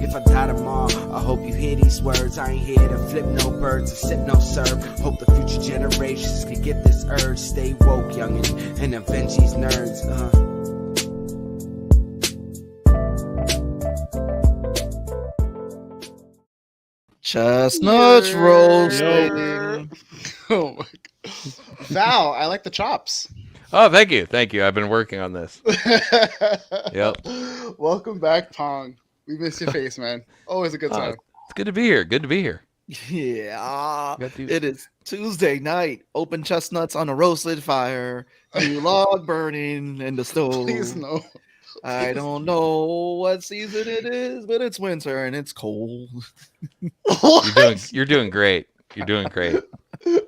if I die tomorrow, I hope you hear these words. I ain't here to flip no birds or sip no serve. Hope the future generations can get this urge. Stay woke, youngin', and avenge these nerds. Chestnuts roasting. Oh my God. Val, I like the chops. Oh, thank you. Thank you. I've been working on this. Yep. Welcome back, Pong. We miss your face, man. Always a good time. It's good to be here. Good to be here. Yeah. It is Tuesday night. Open chestnuts on a roasted fire. New log burning in the stove. Please no. I don't know what season it is, but it's winter and it's cold. You're doing great. You're doing great.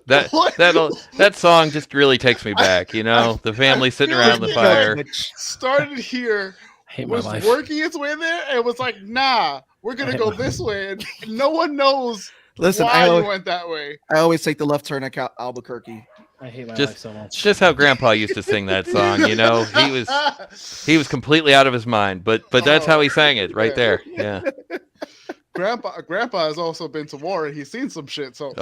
That song just really takes me back, you know, the family sitting around the fire. Started here, was working its way there, and was like, nah, we're gonna go this way, and no one knows why you went that way. I always take the left turn at Albuquerque. I hate my life so much. Just how Grandpa used to sing that song, you know. He was completely out of his mind, but that's how he sang it right there. Yeah. Grandpa has also been to war and he's seen some shit. So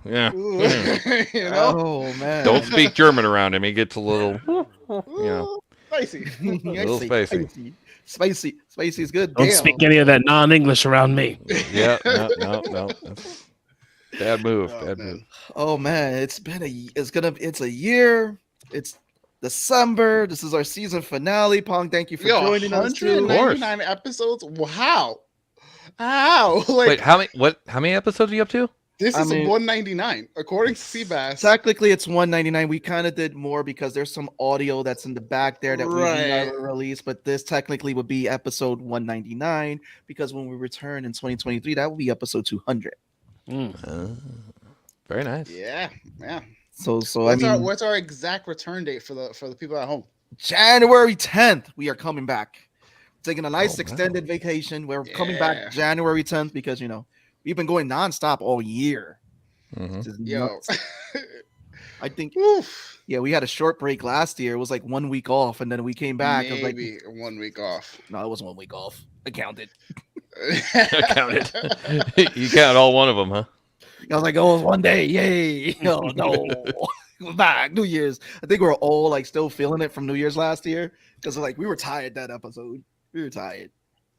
yeah. You know? Oh man. Don't speak German around him. He gets a little, you know, spicy. A little spicy. Spicy is good. Don't speak any of that non-English around me. Yeah. No. Bad move. Bad move. Oh man, it's a year. It's December. This is our season finale. Pong, thank you for joining us. 199 episodes. Wow. How? Wait, how many episodes are you up to? This is 199 according to Seabass. Technically, it's 199. We kind of did more because there's some audio that's in the back there that we never released. But this technically would be episode 199 because when we return in 2023, that will be episode 200. Very nice. Yeah. So what's our exact return date for the people at home? January 10th. We are coming back. Taking a nice extended vacation. We're coming back January 10th because, you know, we've been going nonstop all year. Yo. I think, we had a short break last year. It was like 1 week off, and then we came back. Maybe 1 week off. No, it wasn't 1 week off. I counted. You count all one of them, huh? I was like, oh, it was 1 day. Yay. Oh, no. We're back. New Year's. I think we're all like still feeling it from New Year's last year because like we were tired that episode. We were tired.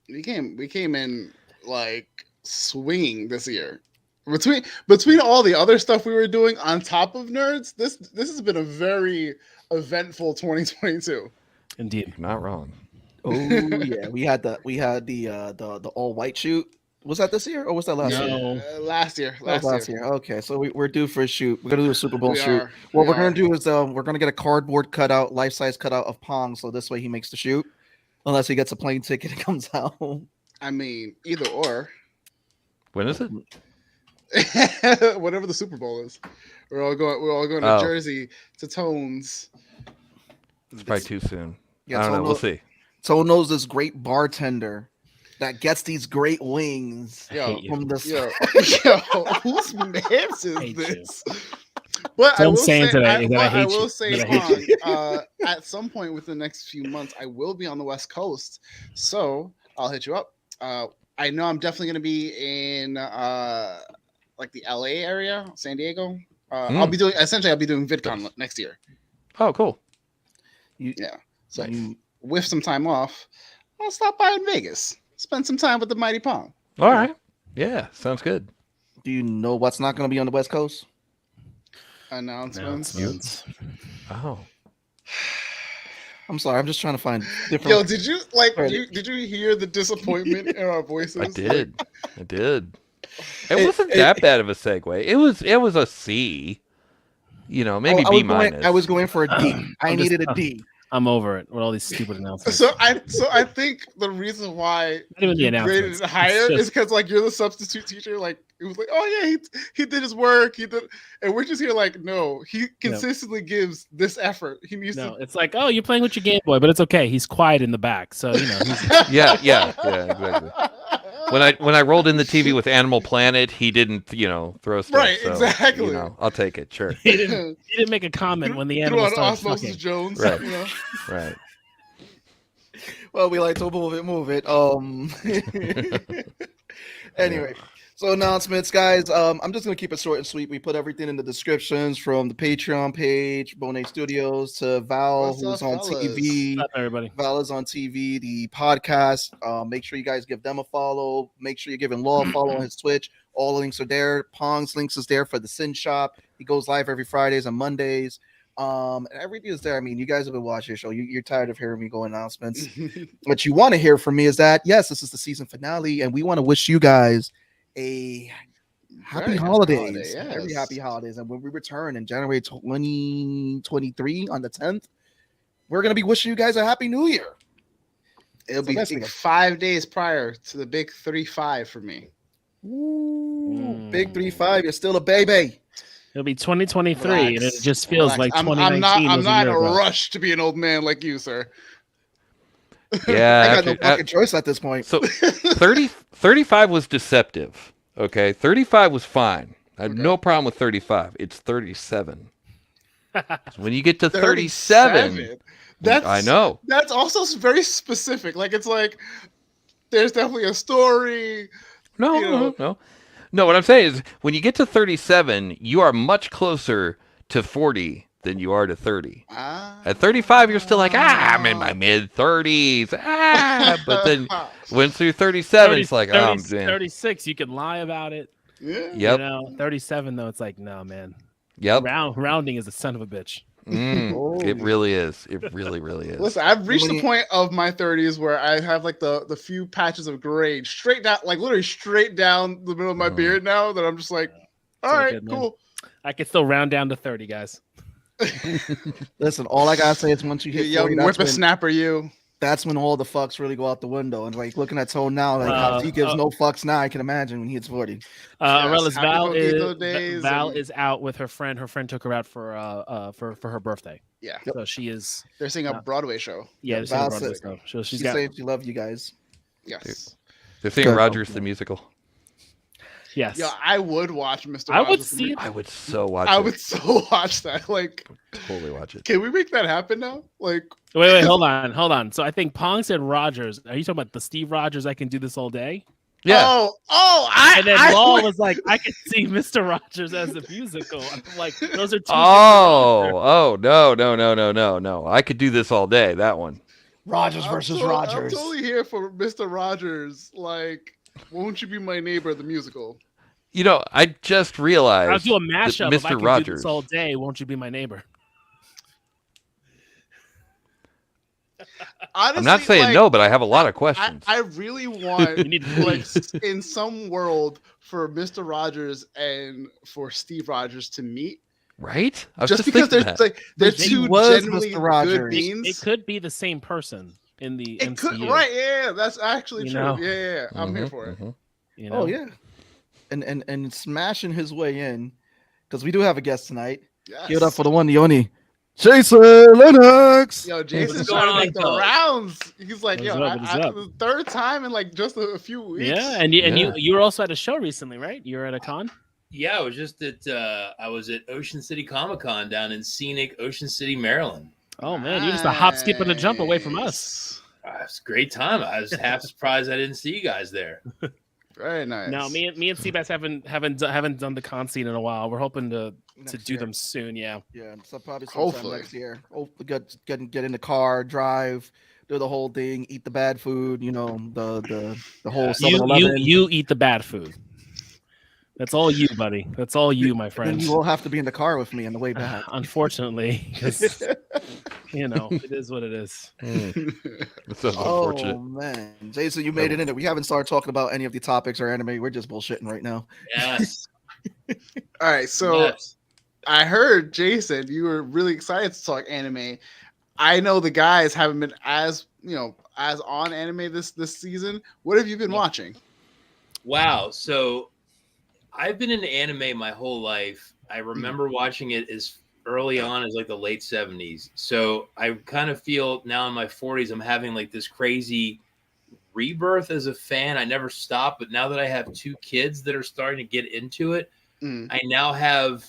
We came in like swinging this year. Between all the other stuff we were doing on top of Nerds, this has been a very eventful 2022. Indeed, not wrong. Oh yeah, we had the all white shoot. Was that this year or was that last year? Last year. Last year. Okay, so we're due for a shoot. We're gonna do a Super Bowl shoot. What we're gonna do is we're gonna get a cardboard cutout, life size cutout of Pong, so this way he makes the shoot. Unless he gets a plane ticket and comes out. I mean, either or. When is it? Whatever the Super Bowl is. We're all going to Jersey to Tones. It's probably too soon. Yeah, I don't know. We'll see. Tone knows this great bartender that gets these great wings from the whose mans is this? But I will say, at some point within the next few months, I will be on the West Coast, so I'll hit you up. I know I'm definitely going to be in like the LA area, San Diego. I'll be doing VidCon next year. Oh, cool. So with some time off, I'll stop by in Vegas, spend some time with the Mighty Pong. All right. Yeah, sounds good. Do you know what's not going to be on the West Coast? Announcements. Oh. I'm sorry. I'm just trying to find different. Yo, did you hear the disappointment in our voices? I did. It wasn't that bad of a segue. It was a C. You know, maybe B minus. I was going for a D. I needed a D. I'm over it with all these stupid announcements. So I think the reason why you graded it higher is because like you're the substitute teacher. Like it was like, oh yeah, he did his work. He did, and we're just here like, no, he consistently gives this effort. He needs to. It's like, oh, you're playing with your Game Boy, but it's okay. He's quiet in the back, so you know. Yeah, exactly. When I rolled in the TV with Animal Planet, he didn't, throw stuff. Right, so, exactly. I'll take it. Sure. He didn't make a comment when the animal started Osmosis Jones. Right. Right. Well, we like to move it. Anyway, so announcements, guys. I'm just gonna keep it short and sweet. We put everything in the descriptions from the Patreon page, Bonet Studios, to Val, What's who's up, on fellas? TV. What's up, everybody? Val is on TV, the podcast. Make sure you guys give them a follow. Make sure you're giving Law a follow on his Twitch. All the links are there. Pong's links is there for the Sin Shop. He goes live every Fridays and Mondays. And everything is there. I mean, you guys have been watching the show. You're tired of hearing me go announcements. What you want to hear from me is that, yes, this is the season finale, and we want to wish you guys a happy holidays. Very happy holidays. And when we return in January 2023 on the 10th, we're going to be wishing you guys a happy new year. It'll be 5 days prior to the big 3-5 for me. Ooh, big 3-5. You're still a baby. It'll be 2023, Relax. and it just feels like I'm 2019. I'm not in a ago. rush to be an old man like you, sir. Yeah. I got no fucking choice at this point. So 35 was deceptive. Okay. 35 was fine. I had no problem with 35. It's 37. When you get to 37, I know. That's also very specific. Like, it's like there's definitely a story. No. What I'm saying is when you get to 37, you are much closer to 40 than you are to 30. At 35, you're still like, I'm in my mid 30s. But then once you're 37, it's like, 30, oh, man. 36, you can lie about it. Yeah. Yep. 37 though, it's like, no, man. Yep. Rounding is a son of a bitch. It really is. It really, really is. Listen, I've reached the point of my 30s where I have like the few patches of gray straight down, like literally straight down the middle of my beard now that I'm just like, all right, good, cool. I can still round down to 30, guys. Listen, all I gotta say is once you hit 40, young whippersnapper, that's when all the fucks really go out the window. And like looking at Tone now, like how he gives no fucks now, I can imagine when he hits 40. Arella's Val Val is out with her friend. Her friend took her out for her birthday. Yeah. So she is. They're seeing a Broadway show. Yeah, they're seeing a Broadway show. So she's saying she loves you guys. Yes. They're seeing Rogers the musical. Yes. Yeah, I would watch Mr. I Rogers would see it. I would so watch I it. would so watch that. Like, Totally watch it. can we make that happen now? Like, Wait, hold on. So I think Pong said Rogers. Are you talking about the Steve Rogers? I can do this all day. Yeah. And then Law was like, I can see Mr. Rogers as a musical. I'm like, those are two. No. I could do this all day. That one. Rogers versus Rogers. I'm totally here for Mr. Rogers. Like, won't you be my neighbor? The musical. You know, I just realized. I'll do a mashup. Mr. If I can Rogers. do this all day, won't you be my neighbor? Honestly, I'm not saying like, no, but I have a lot of questions. I really want, You need to like, in some world for Mr. Rogers and for Steve Rogers to meet. Right? I was Just because thinking they're that. like they're He two was genuinely Mr. Rogers. good beings. It could be the same person in the It MCU. could, right? Yeah, that's actually You true. know? Yeah. I'm here for it. You know? Oh yeah, and smashing his way in because we do have a guest tonight. Yes. Give it up for the one, the only Jason Lenox. Yo, Jason's What's trying to going make the on, rounds. He's like, What's yo, up? What's up? the third time in like just a few weeks. Yeah, and you were also at a show recently, right? You were at a con. Yeah, I was just at Ocean City Comic Con down in scenic Ocean City, Maryland. Oh man, you're just a hop, skip, and a jump away from us. It's a great time. I was half surprised I didn't see you guys there. Very nice. No, me and Seabass haven't done the con scene in a while. We're hoping to do them soon. Yeah. Yeah, so probably sometime next year. Hopefully get in the car, drive, do the whole thing, eat the bad food. You know, the whole 7-Eleven. You eat the bad food. That's all you, buddy. That's all you, my friend. And you will have to be in the car with me on the way back. Unfortunately, because you know it is what it is. That's unfortunate. Oh man, Jason, you made it in there. We haven't started talking about any of the topics or anime. We're just bullshitting right now. Yes. All right, so I heard Jason, you were really excited to talk anime. I know the guys haven't been as on anime this season. What have you been watching? Wow. So I've been into anime my whole life. I remember watching it as early on as like the late 70s. So I kind of feel now in my 40s, I'm having like this crazy rebirth as a fan. I never stopped, but now that I have two kids that are starting to get into it, I now have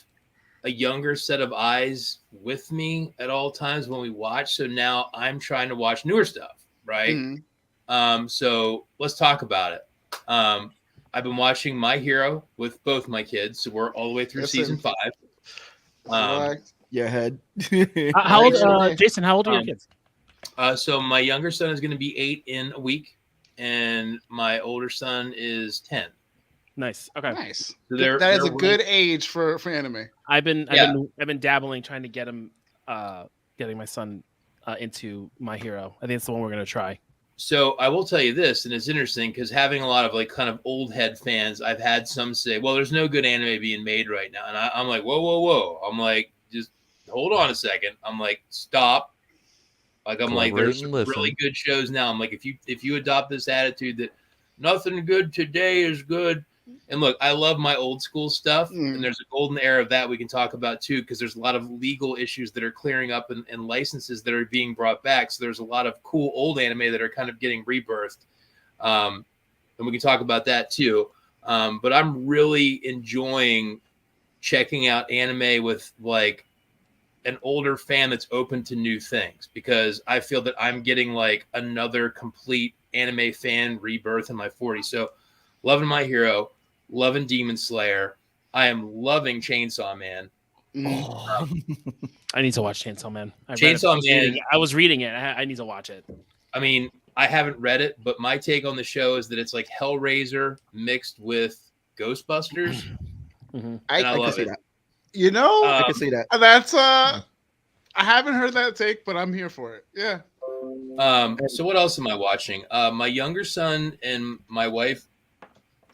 a younger set of eyes with me at all times when we watch. So now I'm trying to watch newer stuff. right? So let's talk about it. I've been watching My Hero with both my kids, so we're all the way through season 5. Your head. How old, Jason? How old are your kids? So my younger son is going to be 8 in a week, and my older son is 10. Nice. Okay. Nice. So that is a good age for anime. I've been dabbling, trying to get him, getting my son into My Hero. I think it's the one we're gonna try. So I will tell you this, and it's interesting because having a lot of like kind of old head fans, I've had some say, "Well, there's no good anime being made right now," and I'm like, "Whoa!" I'm like, just hold on a second. I'm like, stop. Like I'm like, there's some really good shows now. I'm like, if you adopt this attitude that nothing good today is good. And look, I love my old school stuff, and there's a golden era of that we can talk about too, because there's a lot of legal issues that are clearing up and licenses that are being brought back. So there's a lot of cool old anime that are kind of getting rebirthed, and we can talk about that too. But I'm really enjoying checking out anime with like an older fan that's open to new things, because I feel that I'm getting like another complete anime fan rebirth in my 40s. So loving My Hero, loving Demon Slayer. I am loving Chainsaw Man. I need to watch Chainsaw Man. I was reading it. I need to watch it. I mean, I haven't read it, but my take on the show is that it's like Hellraiser mixed with Ghostbusters. Mm-hmm. I love it. That. You know, I can see that. That's I haven't heard that take, but I'm here for it. Yeah. So what else am I watching? My younger son and my wife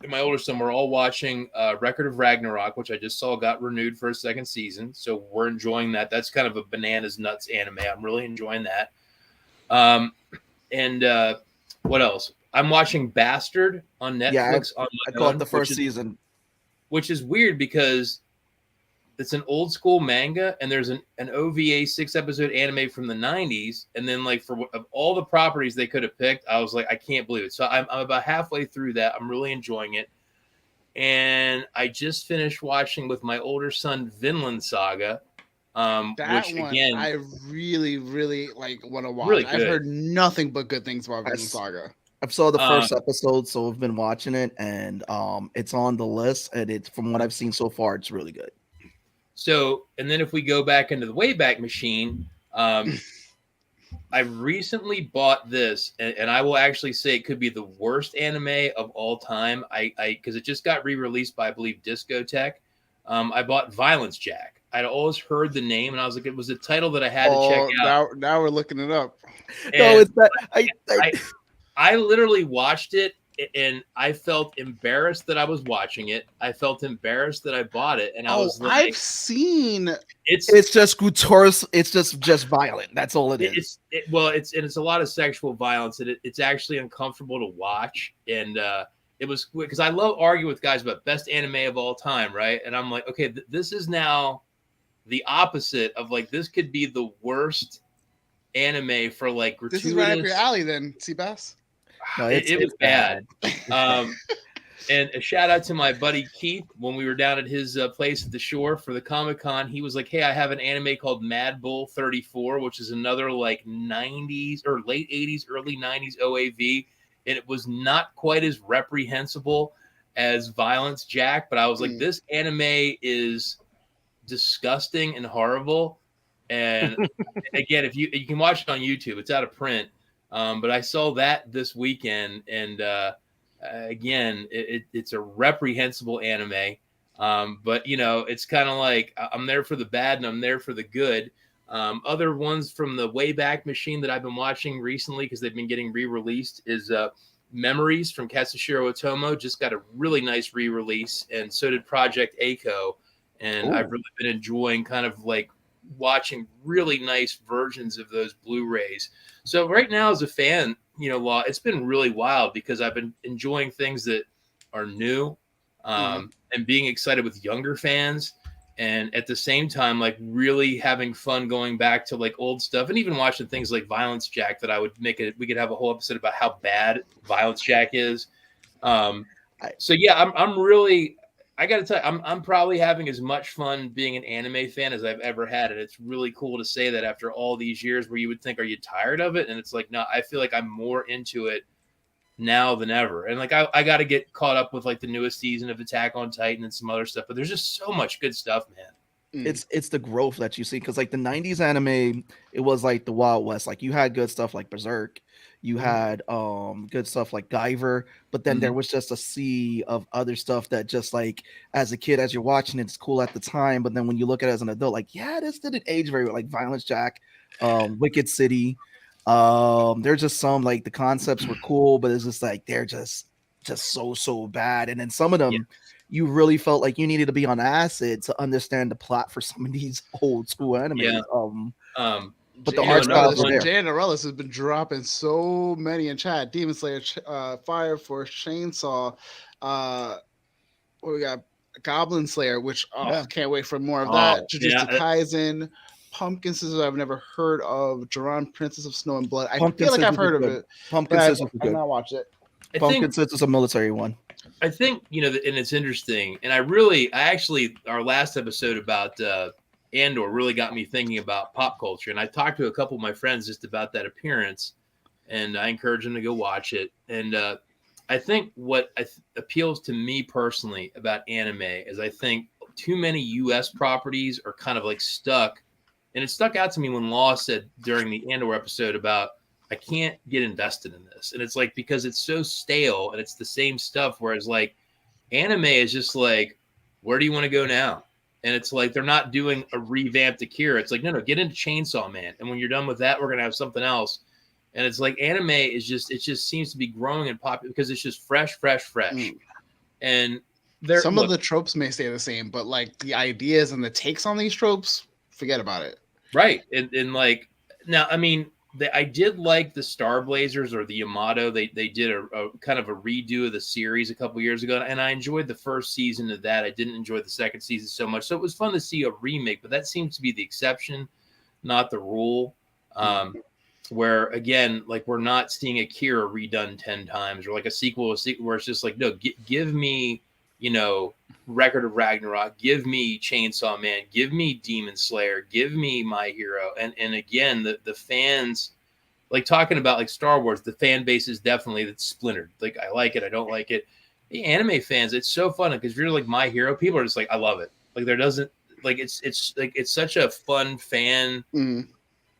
and my older son were all watching Record of Ragnarok, which I just saw got renewed for a second season. So we're enjoying that. That's kind of a bananas nuts anime. I'm really enjoying that. And what else? I'm watching Bastard on Netflix. Yeah, I caught the first season. Which is weird because it's an old school manga, and there's an OVA 6-episode anime from the 90s. And then, like, of all the properties they could have picked, I was like, I can't believe it. So I'm about halfway through that. I'm really enjoying it. And I just finished watching with my older son Vinland Saga. Which again, I really, really want to watch. Really I've heard nothing but good things about Vinland Saga. I saw the first episode, so I've been watching it, and it's on the list. And it's, from what I've seen so far, it's really good. So, and then if we go back into the Wayback Machine, I recently bought this, and I will actually say it could be the worst anime of all time. Because it just got re-released by, I believe, Discotech. I bought Violence Jack. I'd always heard the name, and I was like, it was a title that I had to check out. Now we're looking it up. And no, it's that I literally watched it, and I felt embarrassed that I was watching it. I felt embarrassed that I bought it, and I was like, I've seen it's just gratuitous. It's just violent. That's all it is. It's a lot of sexual violence, and it's actually uncomfortable to watch. And it was because I love arguing with guys about best anime of all time, right? And I'm like, okay, this is now the opposite of like, this could be the worst anime for like gratuitous. This is right up your alley, then, Seabass. No, it was bad. And a shout out to my buddy Keith when we were down at his place at the shore for the Comic-Con. He was like, hey, I have an anime called Mad Bull 34, which is another like 90s or late 80s, early 90s OAV. And it was not quite as reprehensible as Violence Jack, but I was like, this anime is disgusting and horrible. And again, if you can watch it on YouTube, it's out of print. But I saw that this weekend, and again, it's a reprehensible anime. But you know, it's kind of like I'm there for the bad and I'm there for the good. Other ones from the Wayback Machine that I've been watching recently because they've been getting re-released is Memories from Katsushiro Otomo. Just got a really nice re-release, and so did Project A-ko. And I've really been enjoying kind of like watching really nice versions of those Blu-rays. So right now as a fan, you know, it's been really wild because I've been enjoying things that are new and being excited with younger fans. And at the same time, like really having fun going back to like old stuff and even watching things like Violence Jack that we could have a whole episode about how bad Violence Jack is. So yeah, I got to tell you, I'm probably having as much fun being an anime fan as I've ever had, and it's really cool to say that after all these years, where you would think, "Are you tired of it?" And it's like, no, I feel like I'm more into it now than ever. And like I got to get caught up with like the newest season of Attack on Titan and some other stuff, but there's just so much good stuff, man. It's the growth that you see, because like the 90s anime, it was like the Wild West. Like you had good stuff like Berserk, you had good stuff like Guyver, but then there was just a sea of other stuff that just like as a kid, as you're watching it, it's cool at the time, but then when you look at it as an adult, like this didn't age very well. Like Violence Jack, Wicked City, there's just some like the concepts were cool, but it's just like they're just so bad. And then some of them you really felt like you needed to be on acid to understand the plot for some of these old school animes. But the art styles are there. Jay Norellis has been dropping so many in chat. Demon Slayer, Fire Force, Chainsaw, what we got? Goblin Slayer, which can't wait for more of that. Jujutsu Kaisen, Pumpkin Scissors I've never heard of. Duran, Princess of Snow and Blood. I feel like I've heard of it. Pumpkin Scissors is I've good. not watched it. Pumpkin Scissors is a military one. I think, and it's interesting. And I actually, our last episode about Andor really got me thinking about pop culture. And I talked to a couple of my friends just about that appearance, and I encouraged them to go watch it. And I think what appeals to me personally about anime is I think too many U.S. properties are kind of like stuck. And it stuck out to me when Law said during the Andor episode about, I can't get invested in this. And it's like, because it's so stale and it's the same stuff. Whereas like anime is just like, where do you want to go now? And it's like, they're not doing a revamped Akira. It's like, no, get into Chainsaw Man. And when you're done with that, we're going to have something else. And it's like, anime is just, it just seems to be growing and popular because it's just fresh. And some of the tropes may stay the same, but like the ideas and the takes on these tropes, forget about it. Right. And like, now, I mean, I did like the Star Blazers or the Yamato. They did a kind of a redo of the series a couple years ago, and I enjoyed the first season of that. I didn't enjoy the second season so much, so it was fun to see a remake. But that seems to be the exception, not the rule. Where again, like we're not seeing Akira redone 10 times, or like a sequel where it's just like, no, give me, Record of Ragnarok, give me Chainsaw Man, give me Demon Slayer, give me My Hero. And again, the fans, like talking about like Star Wars, the fan base is definitely that's splintered. Like I like it, I don't like it. The anime fans, it's so fun because if you're like My Hero, people are just like, I love it. Like there doesn't like it's like it's such a fun fan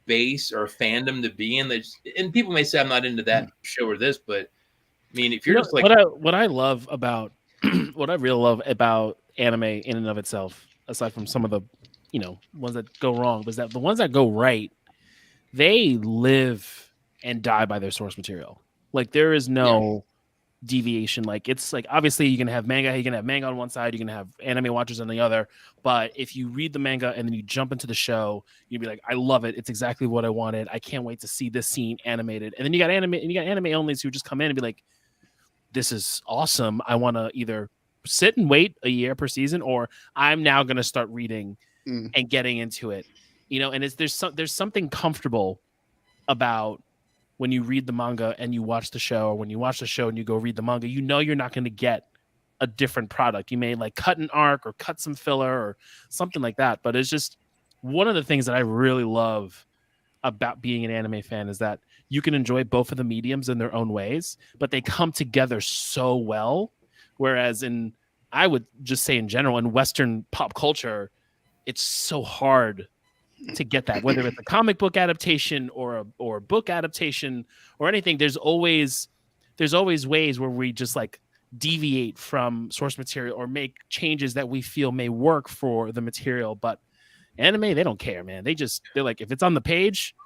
base or fandom to be in. And people may say I'm not into that show or this, but I mean, if you're just like what I love about what I really love about anime in and of itself, aside from some of the, ones that go wrong, was that the ones that go right, they live and die by their source material. Like there is no deviation. Like it's like, obviously you can have manga on one side, you can have anime watchers on the other. But if you read the manga and then you jump into the show, you'd be like, I love it. It's exactly what I wanted. I can't wait to see this scene animated. And then you got anime onlys who just come in and be like, this is awesome. I want to either sit and wait a year per season, or I'm now going to start reading and getting into it. And there's something comfortable about when you read the manga and you watch the show, or when you watch the show and you go read the manga, you're not going to get a different product. You may like cut an arc or cut some filler or something like that. But it's just one of the things that I really love about being an anime fan is that you can enjoy both of the mediums in their own ways, but they come together so well. Whereas I would just say in general, in Western pop culture, it's so hard to get that, whether it's a comic book adaptation or a book adaptation or anything. There's always ways where we just like deviate from source material or make changes that we feel may work for the material. But anime, they don't care, man. They're like, if it's on the page,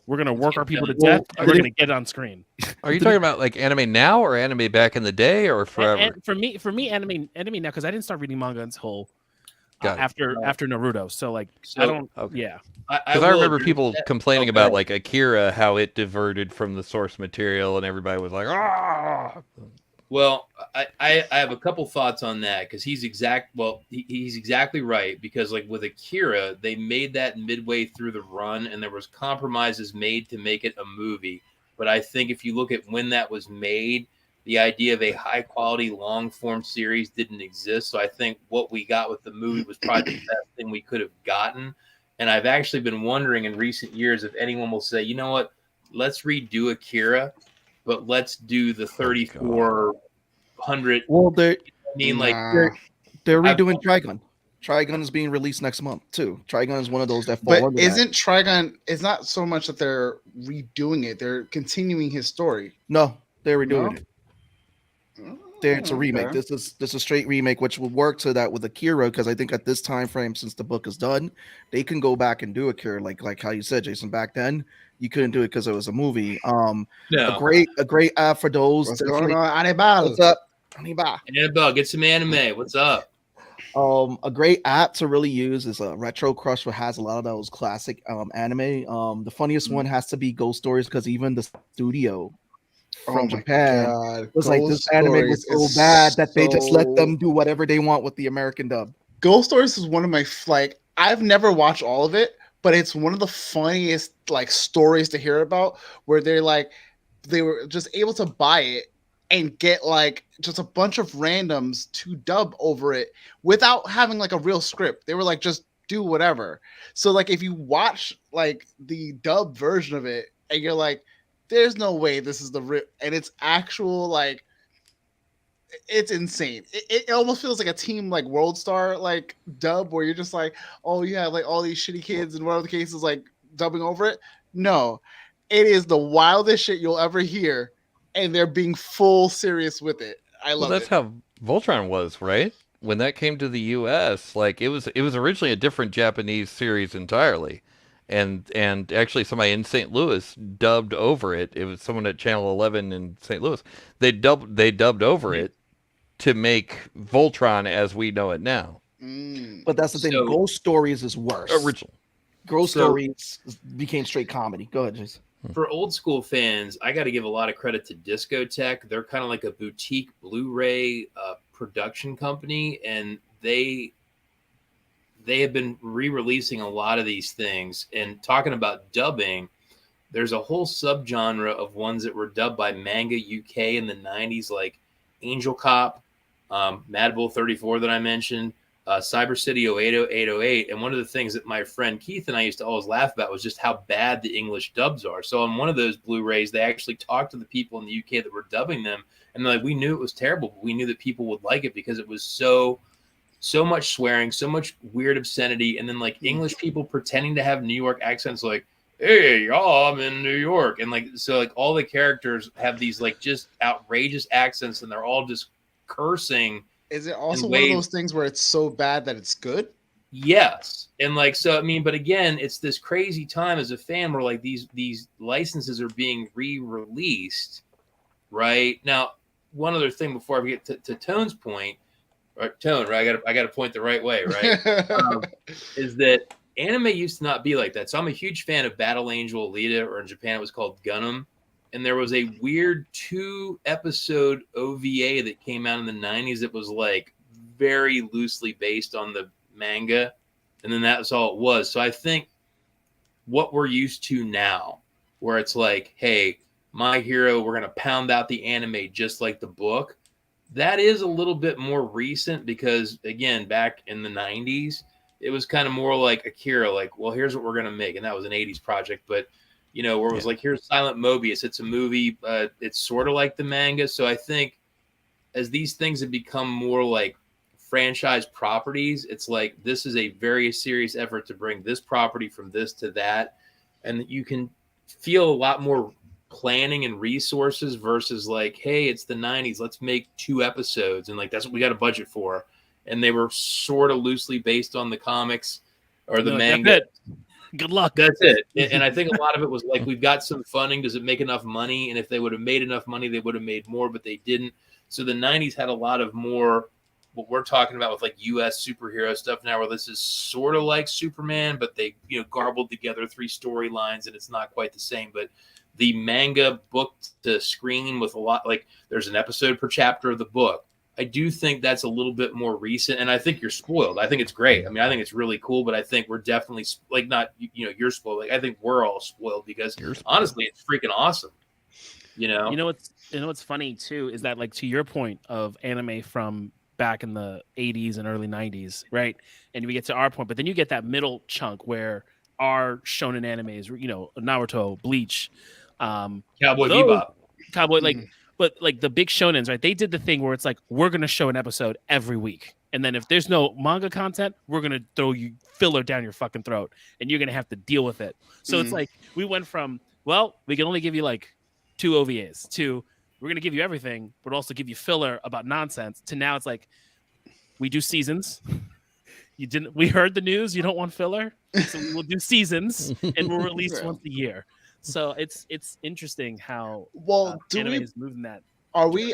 we're going to work our people to death, and we're going to get it on screen. Are you talking about like anime now or anime back in the day or forever? And for me, anime now, because I didn't start reading manga until after Naruto. So like, I don't, yeah. Because I remember people complaining about like Akira, how it diverted from the source material, and everybody was like, ah. Well, I have a couple thoughts on that because he's exactly right, because like with Akira, they made that midway through the run and there was compromises made to make it a movie. But I think if you look at when that was made, the idea of a high quality long form series didn't exist. So I think what we got with the movie was probably the best thing we could have gotten. And I've actually been wondering in recent years if anyone will say, you know what, let's redo Akira, but let's do the 3,400. Well, they're Nah. redoing Trigun. Trigun is being released next month too. Trigun is one of those that fall But under isn't Trigun? It's not so much that they're redoing it; they're continuing his story. No, they're redoing No? it. It's a remake. Okay. This is a straight remake, which will work to that with Akira, because I think at this time frame, since the book is done, they can go back and do Akira, like how you said, Jason. Back then, you couldn't do it because it was a movie. No. A great app for those. What's going on, Anibal? What's up, Anibal? Annabelle, get some anime. What's up? A great app to really use is a Retro Crush, which has a lot of those classic anime. The funniest one has to be Ghost Stories, because even the studio from Japan was like, this anime was so bad that they just let them do whatever they want with the American dub. Ghost Stories is one of my I've never watched all of it, but it's one of the funniest stories to hear about, where they were just able to buy it and get just a bunch of randoms to dub over it without having a real script. They were just do whatever. So if you watch the dub version of it and you're like, there's no way this is the real, and it's actual it's insane. It almost feels like a Team World Star dub, where you're just oh, you have all these shitty kids and whatever the case is dubbing over it. No, it is the wildest shit you'll ever hear, and they're being full serious with it. I love that's it. how Voltron was, right? When that came to the US, it was originally a different Japanese series entirely. And actually somebody in St. Louis dubbed over it. It was someone at Channel 11 in St. Louis. They dubbed over it to make Voltron as we know it now. But that's the thing. Ghost Stories is worse. Original. Ghost Stories became straight comedy. Go ahead, Jason. For old school fans, I got to give a lot of credit to Discotech. They're kind of like a boutique Blu-ray production company, and they have been re-releasing a lot of these things. And talking about dubbing, there's a whole subgenre of ones that were dubbed by Manga UK in the 90s, like Angel Cop, Mad Bull 34 that I mentioned, Cyber City 080808. And one of the things that my friend Keith and I used to always laugh about was just how bad the English dubs are. So on one of those Blu-rays, they actually talked to the people in the UK that were dubbing them. And we knew it was terrible, but we knew that people would like it because it was so much swearing, so much weird obscenity. And then English people pretending to have New York accents, hey, y'all, I'm in New York. And so all the characters have these just outrageous accents, and they're all just cursing. Is it also one of those things where it's so bad that it's good? Yes. And but again, it's this crazy time as a fan where these licenses are being re-released right now. One other thing before I get to Tone's point, right? Tone, right? I got to point the right way, right? Is that anime used to not be like that. So I'm a huge fan of Battle Angel Alita, or in Japan it was called Gundam. And there was a weird 2-episode OVA that came out in the 90s that was very loosely based on the manga. And then that's all it was. So I think what we're used to now, where it's hey, My Hero, we're going to pound out the anime just like the book. That is a little bit more recent because, again, back in the 90s, it was kind of more like Akira, well, here's what we're going to make. And that was an 80s project. But where it was here's Silent Mobius. It's a movie. It's sort of like the manga. So I think as these things have become more franchise properties, it's this is a very serious effort to bring this property from this to that. And you can feel a lot more planning and resources versus hey, it's the 90s. Let's make 2 episodes. And that's what we got a budget for. And they were sort of loosely based on the comics or the manga. Good luck. That's it. And I think a lot of it was we've got some funding. Does it make enough money? And if they would have made enough money, they would have made more, but they didn't. So the 90s had a lot of more what we're talking about with US superhero stuff now, where this is sort of like Superman, but they, garbled together 3 storylines and it's not quite the same. But the manga book to screen with a lot, there's an episode per chapter of the book. I do think that's a little bit more recent, and I think you're spoiled. I think it's great. I mean, I think it's really cool, but I think we're definitely not, you're spoiled. I think we're all spoiled because honestly, it's freaking awesome. You know what's You know what's funny too is that, like, to your point of anime from back in the 80s and early 90s, right? And we get to our point, but then you get that middle chunk where our shonen animes, Naruto, Bleach, Cowboy those Bebop. Cowboy, but like the big shonens, right? They did the thing where it's like, we're gonna show an episode every week, and then if there's no manga content, we're gonna throw you filler down your fucking throat, and you're gonna have to deal with it. So it's like we went from, well, we can only give you like 2 OVAs to, we're going to give you everything, but also give you filler about nonsense, to now it's like, we do seasons. We heard the news. You don't want filler. So we will do seasons and we'll release once a year. So it's interesting how anime is moving that. Are we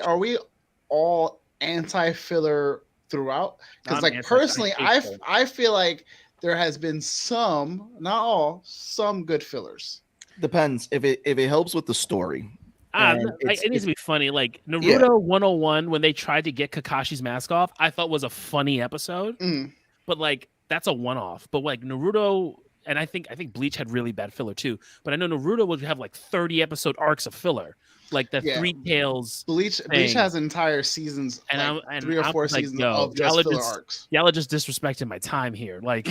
all anti-filler throughout? Because like personally, I feel like there has been some, not all, some good fillers. Depends if it helps with the story. It needs to be funny. Like Naruto 101, when they tried to get Kakashi's mask off, I thought was a funny episode. But like that's a one-off. But like Naruto, and I think Bleach had really bad filler too. But I know Naruto would have like 30 episode arcs of filler, like the Three Tails. Bleach has entire seasons, and 3 or 4 seasons of just filler arcs. Y'all are just disrespecting my time here. Like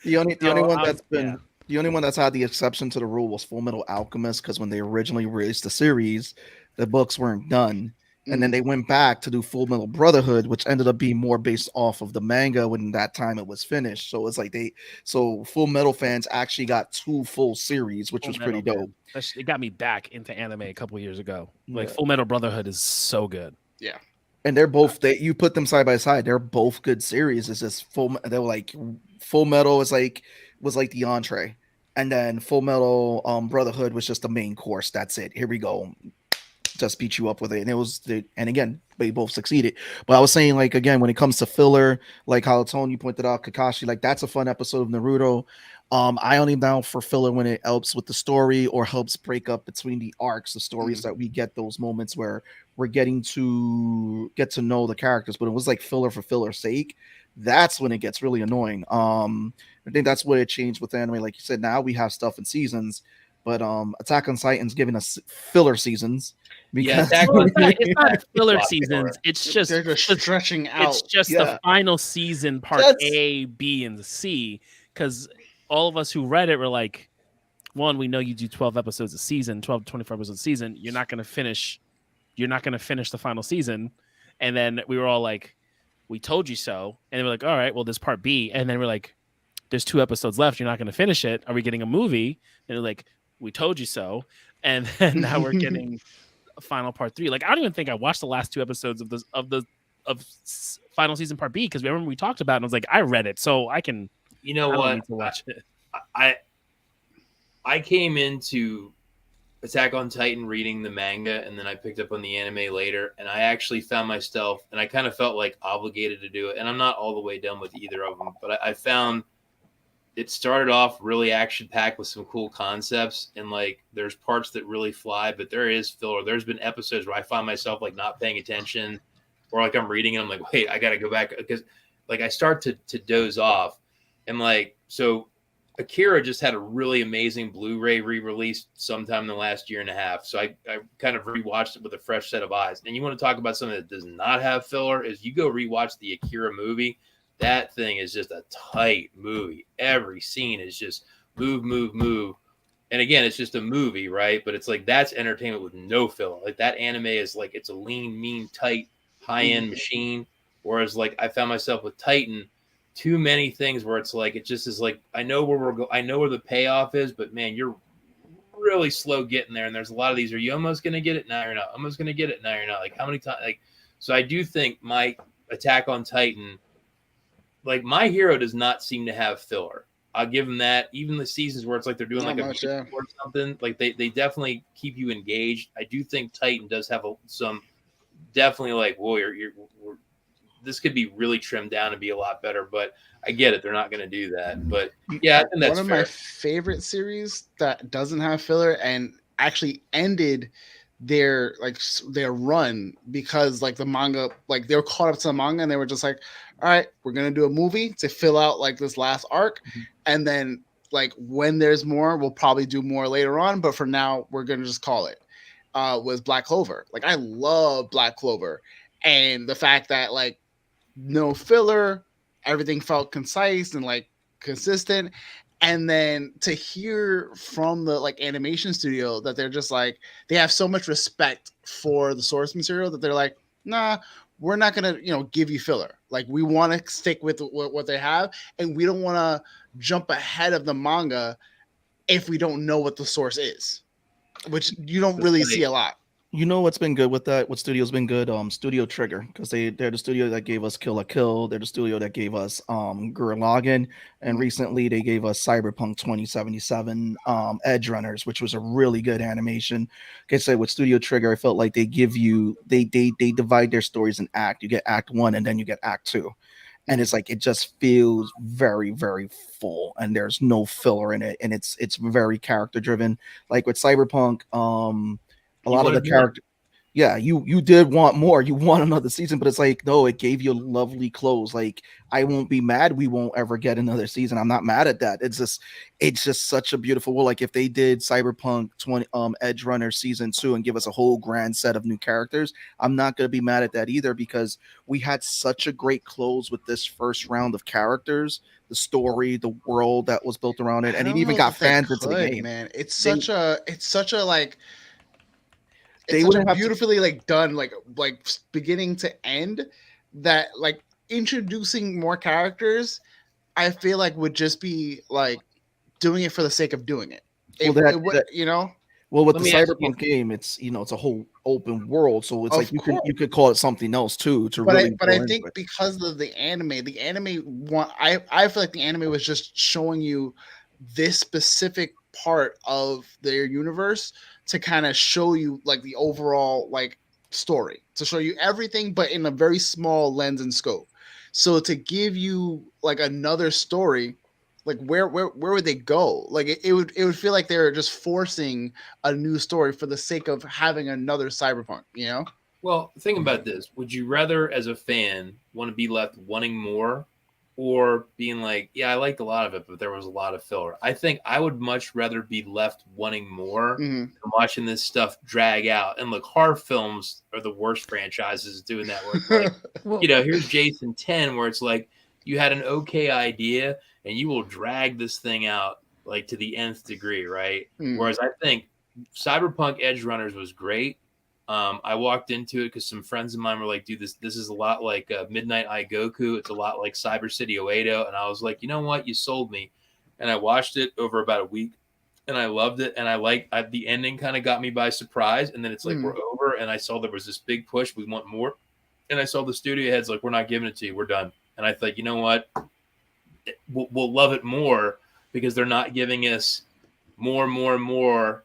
the only one that's been. The only one that's had the exception to the rule was Full Metal Alchemist, because when they originally released the series, the books weren't done. And then they went back to do Full Metal Brotherhood, which ended up being more based off of the manga when that time it was finished. So it's like Full Metal fans actually got 2 full series, which was pretty dope. It got me back into anime a couple years ago. Like Full Metal Brotherhood is so good. Yeah. And they're both, you put them side by side, they're both good series. It's just they're like Full Metal was like the entree, and then Full Metal Brotherhood was just the main course. That's it. Here we go. Just beat you up with it. And again, they both succeeded. But I was saying, like, again, when it comes to filler, like how Tony pointed out, Kakashi, like that's a fun episode of Naruto. I only down for filler when it helps with the story or helps break up between the arcs, the stories that we get those moments where we're getting to get to know the characters. But it was like filler for filler's sake. That's when it gets really annoying. I think that's what it changed with anime. Like you said, now we have stuff in seasons, but Attack on Titan's giving us filler seasons. Because it's not filler seasons. It's just they're just stretching out. It's just the final season, part A, B, and C. Because all of us who read it were like, one, we know you do 12 episodes a season, 12 to 24 episodes a season. You're not going to finish the final season. And then we were all like, we told you so. And we're like, all right, well, there's part B. And then we're like, there's 2 episodes left. You're not going to finish it. Are we getting a movie? And they're like, we told you so. And then now we're getting a final part 3. Like, I don't even think I watched the last 2 episodes of final season part B, because remember we talked about it and I was like, I read it, so I can. You know what? Need to watch it. I came into Attack on Titan reading the manga, and then I picked up on the anime later, and I actually found myself, and I kind of felt like obligated to do it. And I'm not all the way done with either of them, but I found it started off really action packed with some cool concepts, and like there's parts that really fly, but there is filler. There's been episodes where I find myself like not paying attention, or like I'm reading and I'm like, wait, I got to go back, because like I start to doze off. And like, so Akira just had a really amazing Blu-ray re-release sometime in the last year and a half. So I kind of rewatched it with a fresh set of eyes. And you want to talk about something that does not have filler, is you go rewatch the Akira movie. That thing is just a tight movie. Every scene is just move, move, move. And again, it's just a movie, right? But it's like, that's entertainment with no filler. Like that anime is like, it's a lean, mean, tight, high-end machine. Whereas like I found myself with Titan, too many things where it's like, it just is like, I know where we're going, I know where the payoff is, but man, you're really slow getting there. And there's a lot of these, are you almost going to get it? No, you're not. Almost going to get it. No, you're not. Like how many times? Like, so I do think my Attack on Titan, like My Hero does not seem to have filler. I'll give them that. Even the seasons where it's like they're doing not like much, or something, like they definitely keep you engaged. I do think Titan does have some definitely like, whoa, this could be really trimmed down and be a lot better, but I get it. They're not going to do that. But yeah, I think that's one of my favorite series that doesn't have filler and actually ended their run because like the manga, like they were caught up to the manga and they were just like, all right, we're going to do a movie to fill out like this last arc. And then like when there's more, we'll probably do more later on. But for now, we're going to just call it. was Black Clover. Like I love Black Clover, and the fact that like no filler, everything felt concise and like consistent. And then to hear from the like animation studio that they're just like they have so much respect for the source material that they're like, nah, we're not gonna give you filler. Like we want to stick with what they have, and we don't want to jump ahead of the manga if we don't know what the source is, which you don't really see a lot. You know what's been good with that? What studio's been good? Studio Trigger, because they're the studio that gave us Kill la Kill. They're the studio that gave us Gurren Lagann, and recently they gave us Cyberpunk 2077 Edge Runners, which was a really good animation. Like I said, with Studio Trigger, I felt like they give you they divide their stories in act. You get Act 1 and then you get Act 2. And it's like it just feels very, very full, and there's no filler in it, and it's very character driven. Like with Cyberpunk, a lot of the character, yeah, you did want more. You want another season, but it's like no, it gave you lovely clothes. Like I won't be mad. We won't ever get another season. I'm not mad at that. It's just such a beautiful. Well, like if they did Cyberpunk 20 Edge Runner season 2 and give us a whole grand set of new characters, I'm not gonna be mad at that either, because we had such a great close with this first round of characters, the story, the world that was built around it, and it even got fans into the game. Man, it's such a like. They would have beautifully like done like beginning to end, that like introducing more characters I feel like would just be like doing it for the sake of doing it. Well, with the Cyberpunk game, it's it's a whole open world, so it's like you could call it something else too. But I think because of the anime I feel like the anime was just showing you this specific part of their universe to kind of show you like the overall like story, to show you everything, but in a very small lens and scope. So to give you like another story, like where would they go? Like it would feel like they're just forcing a new story for the sake of having another Cyberpunk, Well, think about this. Would you rather, as a fan, want to be left wanting more, or being like, yeah, I liked a lot of it, but there was a lot of filler? I think I would much rather be left wanting more than watching this stuff drag out. And look, horror films are the worst franchises doing that. Where it's like, here's Jason 10, where it's like you had an okay idea and you will drag this thing out like to the nth degree, right? Whereas I think Cyberpunk Edge Runners was great. I walked into it because some friends of mine were like, dude, this is a lot like Midnight Eye Goku. It's a lot like Cyber City Oedo. And I was like, you know what? You sold me. And I watched it over about a week, and I loved it. And the ending kind of got me by surprise. And then it's like, we're over. And I saw there was this big push. We want more. And I saw the studio heads like, we're not giving it to you. We're done. And I thought, you know what? We'll love it more because they're not giving us more and more and more.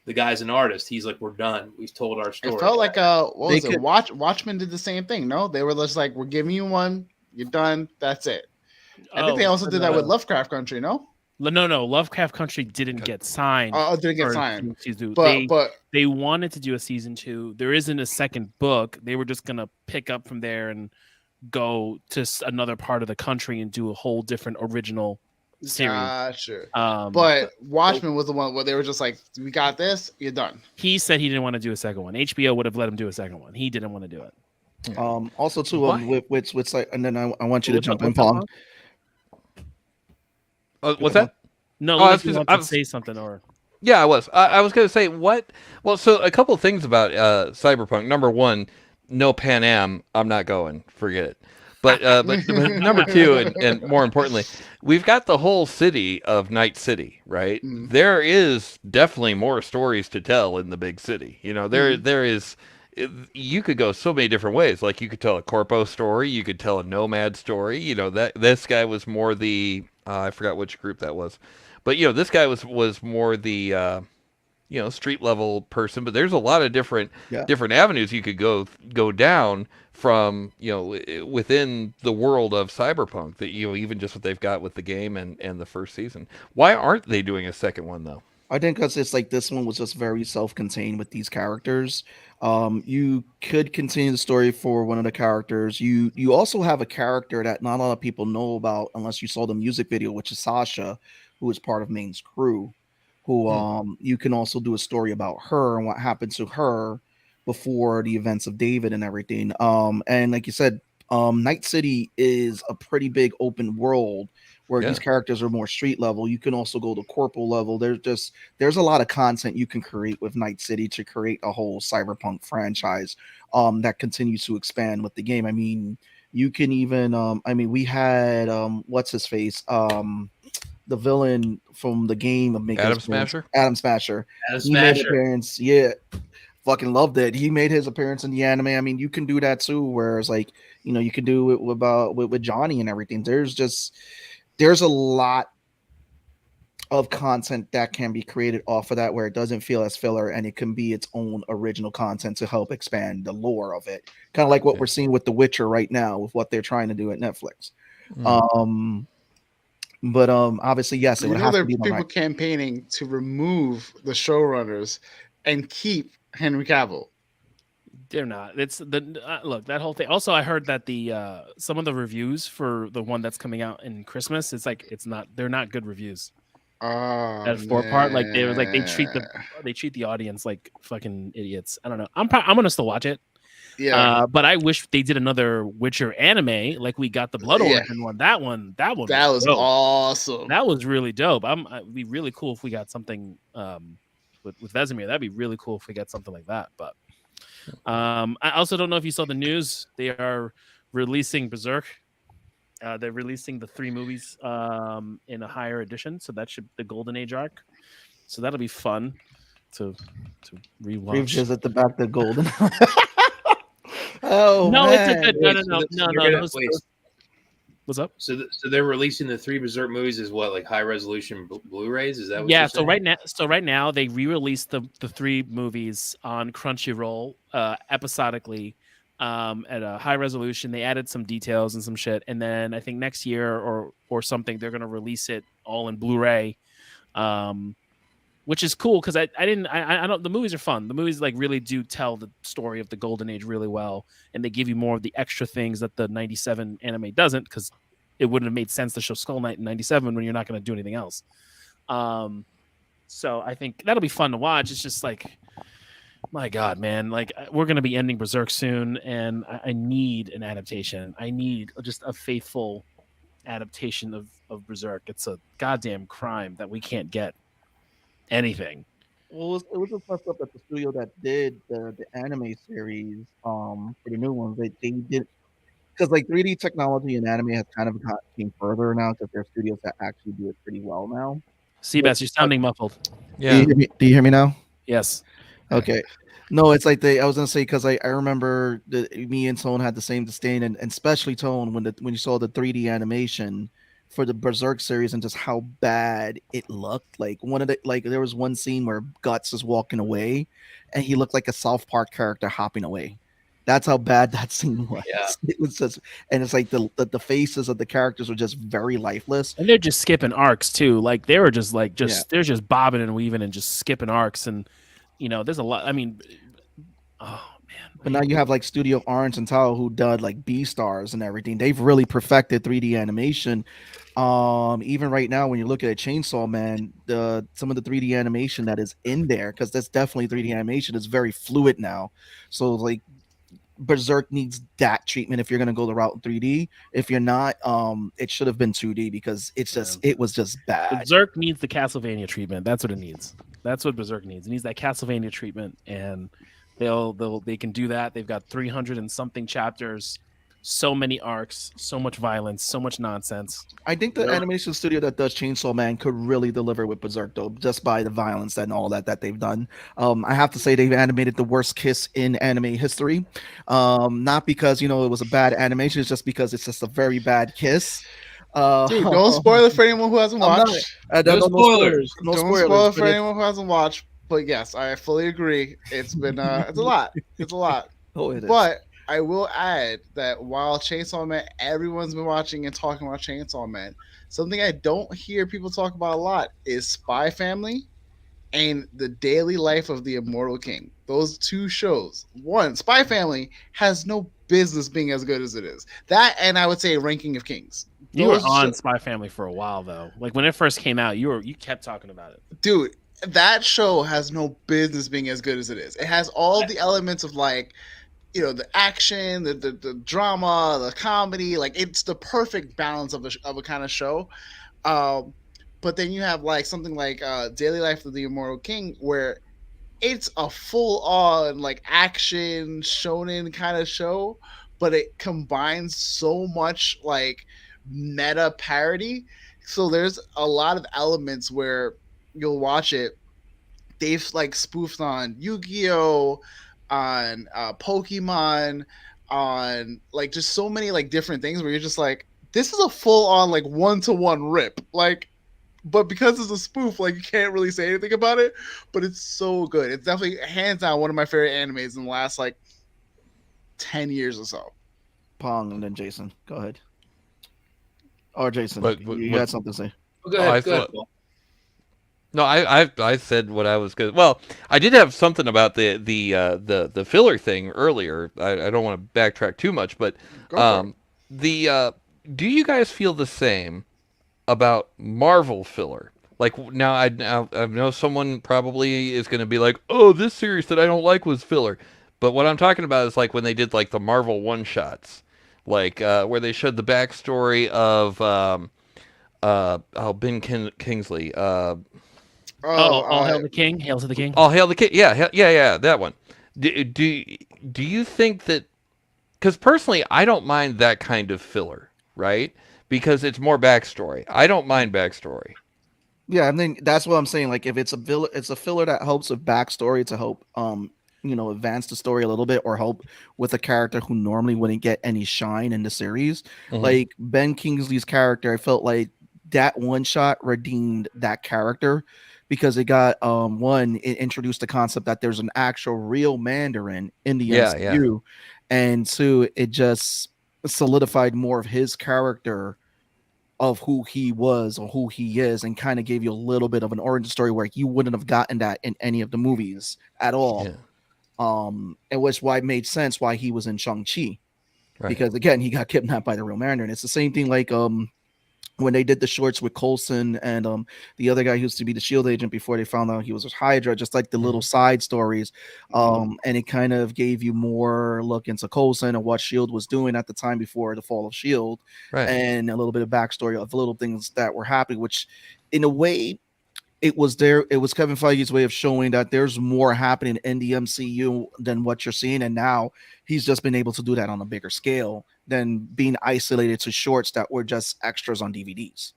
The guy's an artist. He's like, we're done. We've told our story. It felt like Watchmen did the same thing. No, they were just like, we're giving you one. You're done. That's it. I think they also did that with Lovecraft Country. No, Lovecraft Country didn't get signed. Oh, didn't get signed. But they wanted to do a season 2. There isn't a second book. They were just gonna pick up from there and go to another part of the country and do a whole different original series. Sure. But Watchmen was the one where they were just like, we got this, you're done. He said he didn't want to do a second one. HBO would have let him do a second one. He didn't want to do it. Also too with and then I want you to jump in, Pong. What's that? No, I was going to say something or. Yeah, I was. I was going to say what. Well, so a couple of things about Cyberpunk. Number one, no Pan Am. I'm not going. Forget it. But number two, and more importantly, we've got the whole city of Night City, right? There is definitely more stories to tell in the big city. There is. You could go so many different ways. Like you could tell a Corpo story, you could tell a Nomad story. That this guy was more the I forgot which group that was, but this guy was more the street level person. But there's a lot of different avenues you could go down from within the world of Cyberpunk, that even just what they've got with the game and the first season. Why aren't they doing a second one though? I think because it's like this one was just very self-contained with these characters. You could continue the story for one of the characters. You also have a character that not a lot of people know about unless you saw the music video, which is Sasha, who is part of Main's crew. who you can also do a story about her and what happened to her before the events of David and everything. And like you said, Night City is a pretty big open world where these characters are more street level. You can also go to corporal level. There's a lot of content you can create with Night City to create a whole cyberpunk franchise that continues to expand with the game. I mean, you can even we had what's his face? The villain from the game of Adam Smasher. Adam Smasher. He made an appearance. Yeah. Fucking loved it. He made his appearance in the anime. I mean, you can do that too, whereas like, you can do it with Johnny and everything. There's a lot of content that can be created off of that where it doesn't feel as filler and it can be its own original content to help expand the lore of it. Kind of like what we're seeing with The Witcher right now with what they're trying to do at Netflix. But obviously, yes, it would have to be people campaigning to remove the showrunners and keep Henry Cavill. They're not. It's the look, that whole thing. Also, I heard that the some of the reviews for the one that's coming out in Christmas, they're not good reviews. That part, like they treat the audience like fucking idiots. I don't know. I'm gonna still watch it. Yeah. But I wish they did another Witcher anime like we got the Blood Origin one. That was awesome. That was really dope. It'd be really cool if we got something with Vesemir. That'd be really cool if we got something like that. But I also don't know if you saw the news. They are releasing Berserk. They're releasing the 3 movies in a higher edition, so that should the Golden Age arc. So that'll be fun to rewatch. Revisit the back to Golden. Oh no, man. It's a good no. What's up? So they're releasing the 3 Berserk movies as what, like high resolution Blu-rays? Is that what you're saying? So right now they re-released the 3 movies on Crunchyroll episodically at a high resolution. They added some details and some shit, and then I think next year or something they're gonna release it all in Blu-ray. Which is cool because I don't. The movies are fun. The movies like really do tell the story of the Golden Age really well, and they give you more of the extra things that the '97 anime doesn't, because it wouldn't have made sense to show Skull Knight in '97 when you're not going to do anything else. So I think that'll be fun to watch. It's just like, my God, man, like we're going to be ending Berserk soon, and I need an adaptation. I need just a faithful adaptation of Berserk. It's a goddamn crime that we can't get anything. Well, it was just messed up that the studio that did the anime series for the new ones, they did, because like 3D technology in anime has kind of came further now because there are studios that actually do it pretty well now. Seabass, you're sounding muffled. Yeah. Do you hear me now? Yes. Okay. No, it's like I was gonna say, because I remember me and Tone had the same disdain, and especially Tone when you saw the 3D animation for the Berserk series and just how bad it looked. Like there was one scene where Guts is walking away and he looked like a South Park character hopping away. That's how bad that scene was. Yeah. It was just, and it's like the faces of the characters were just very lifeless. And they're just skipping arcs too. Like they were just they're just bobbing and weaving and just skipping arcs. And there's a lot. I mean, oh man. But now you have like Studio Orange and Tao who did like B-Stars and everything. They've really perfected 3D animation. Even right now when you look at Chainsaw Man, some of the 3D animation that is in there, because that's definitely 3D animation, is very fluid now. So like Berserk needs that treatment if you're gonna go the route in 3D. If you're not, it should have been 2D because it was just bad. Berserk needs the Castlevania treatment. That's what it needs. That's what Berserk needs. It needs that Castlevania treatment, and they can do that. They've got 300 and something chapters, so many arcs, so much violence, so much nonsense. I think the animation studio that does Chainsaw Man could really deliver with Berserk, though, just by the violence and all that they've done. I have to say they've animated the worst kiss in anime history. Not because it was a bad animation, it's just because it's just a very bad kiss. Dude, don't spoil it for anyone who hasn't watched. No spoilers. Don't spoil it for anyone who hasn't watched. But yes, I fully agree. It's been it's a lot. It's a lot. Oh, it is. But I will add that while Chainsaw Man, everyone's been watching and talking about Chainsaw Man, something I don't hear people talk about a lot is Spy Family and the daily life of the Immortal King. Those 2 shows. One, Spy Family has no business being as good as it is. That, and I would say Ranking of Kings. You were on Spy Family for a while though. Like when it first came out, you kept talking about it. Dude, that show has no business being as good as it is. It has all the elements of like, the action, the drama, the comedy. Like it's the perfect balance of a kind of show. But then you have like something like Daily Life of the Immortal King, where it's a full on like action shonen kind of show, but it combines so much like meta parody. So there's a lot of elements where you'll watch it. They've like spoofed on Yu-Gi-Oh, on Pokemon, on like just so many like different things where you're just like, this is a full on like 1-to-1 rip. Like, but because it's a spoof, like you can't really say anything about it. But it's so good. It's definitely hands down one of my favorite animes in the last like 10 years or so. Pong and then Jason. Go ahead. Or Jason, But you had something to say. Oh, go ahead. I Go ahead, thought- Paul. No, I said what I was good. Well, I did have something about the filler thing earlier. I don't want to backtrack too much, but Go for it. do you guys feel the same about Marvel filler? Like now, I know someone probably is going to be like, "Oh, this series that I don't like was filler," but what I'm talking about is like when they did like the Marvel one shots, like where they showed the backstory of Ben Kingsley. All hail the king! Hail to the king! All hail the king! Yeah, that one. Do you think that? Because personally, I don't mind that kind of filler, right? Because it's more backstory. I don't mind backstory. Yeah, I mean that's what I'm saying. Like if it's a filler that helps with backstory to help advance the story a little bit or help with a character who normally wouldn't get any shine in the series. Mhm. Like Ben Kingsley's character, I felt like that one shot redeemed that character because it got it introduced the concept that there's an actual real Mandarin in the MCU, and two, it just solidified more of his character of who he was or who he is, and kind of gave you a little bit of an origin story where you wouldn't have gotten that in any of the movies at all. Yeah. And which why it made sense why he was in Shang-Chi, Right. because again he got kidnapped by the real Mandarin. It's the same thing like when they did the shorts with Coulson and the other guy who used to be the Shield agent before they found out he was a Hydra, just like the little side stories. And it kind of gave you more look into Coulson and what Shield was doing at the time before the fall of Shield, Right. and a little bit of backstory of little things that were happening, which in a way it was Kevin Feige's way of showing that there's more happening in the MCU than what you're seeing, and now he's just been able to do that on a bigger scale than being isolated to shorts that were just extras on DVDs.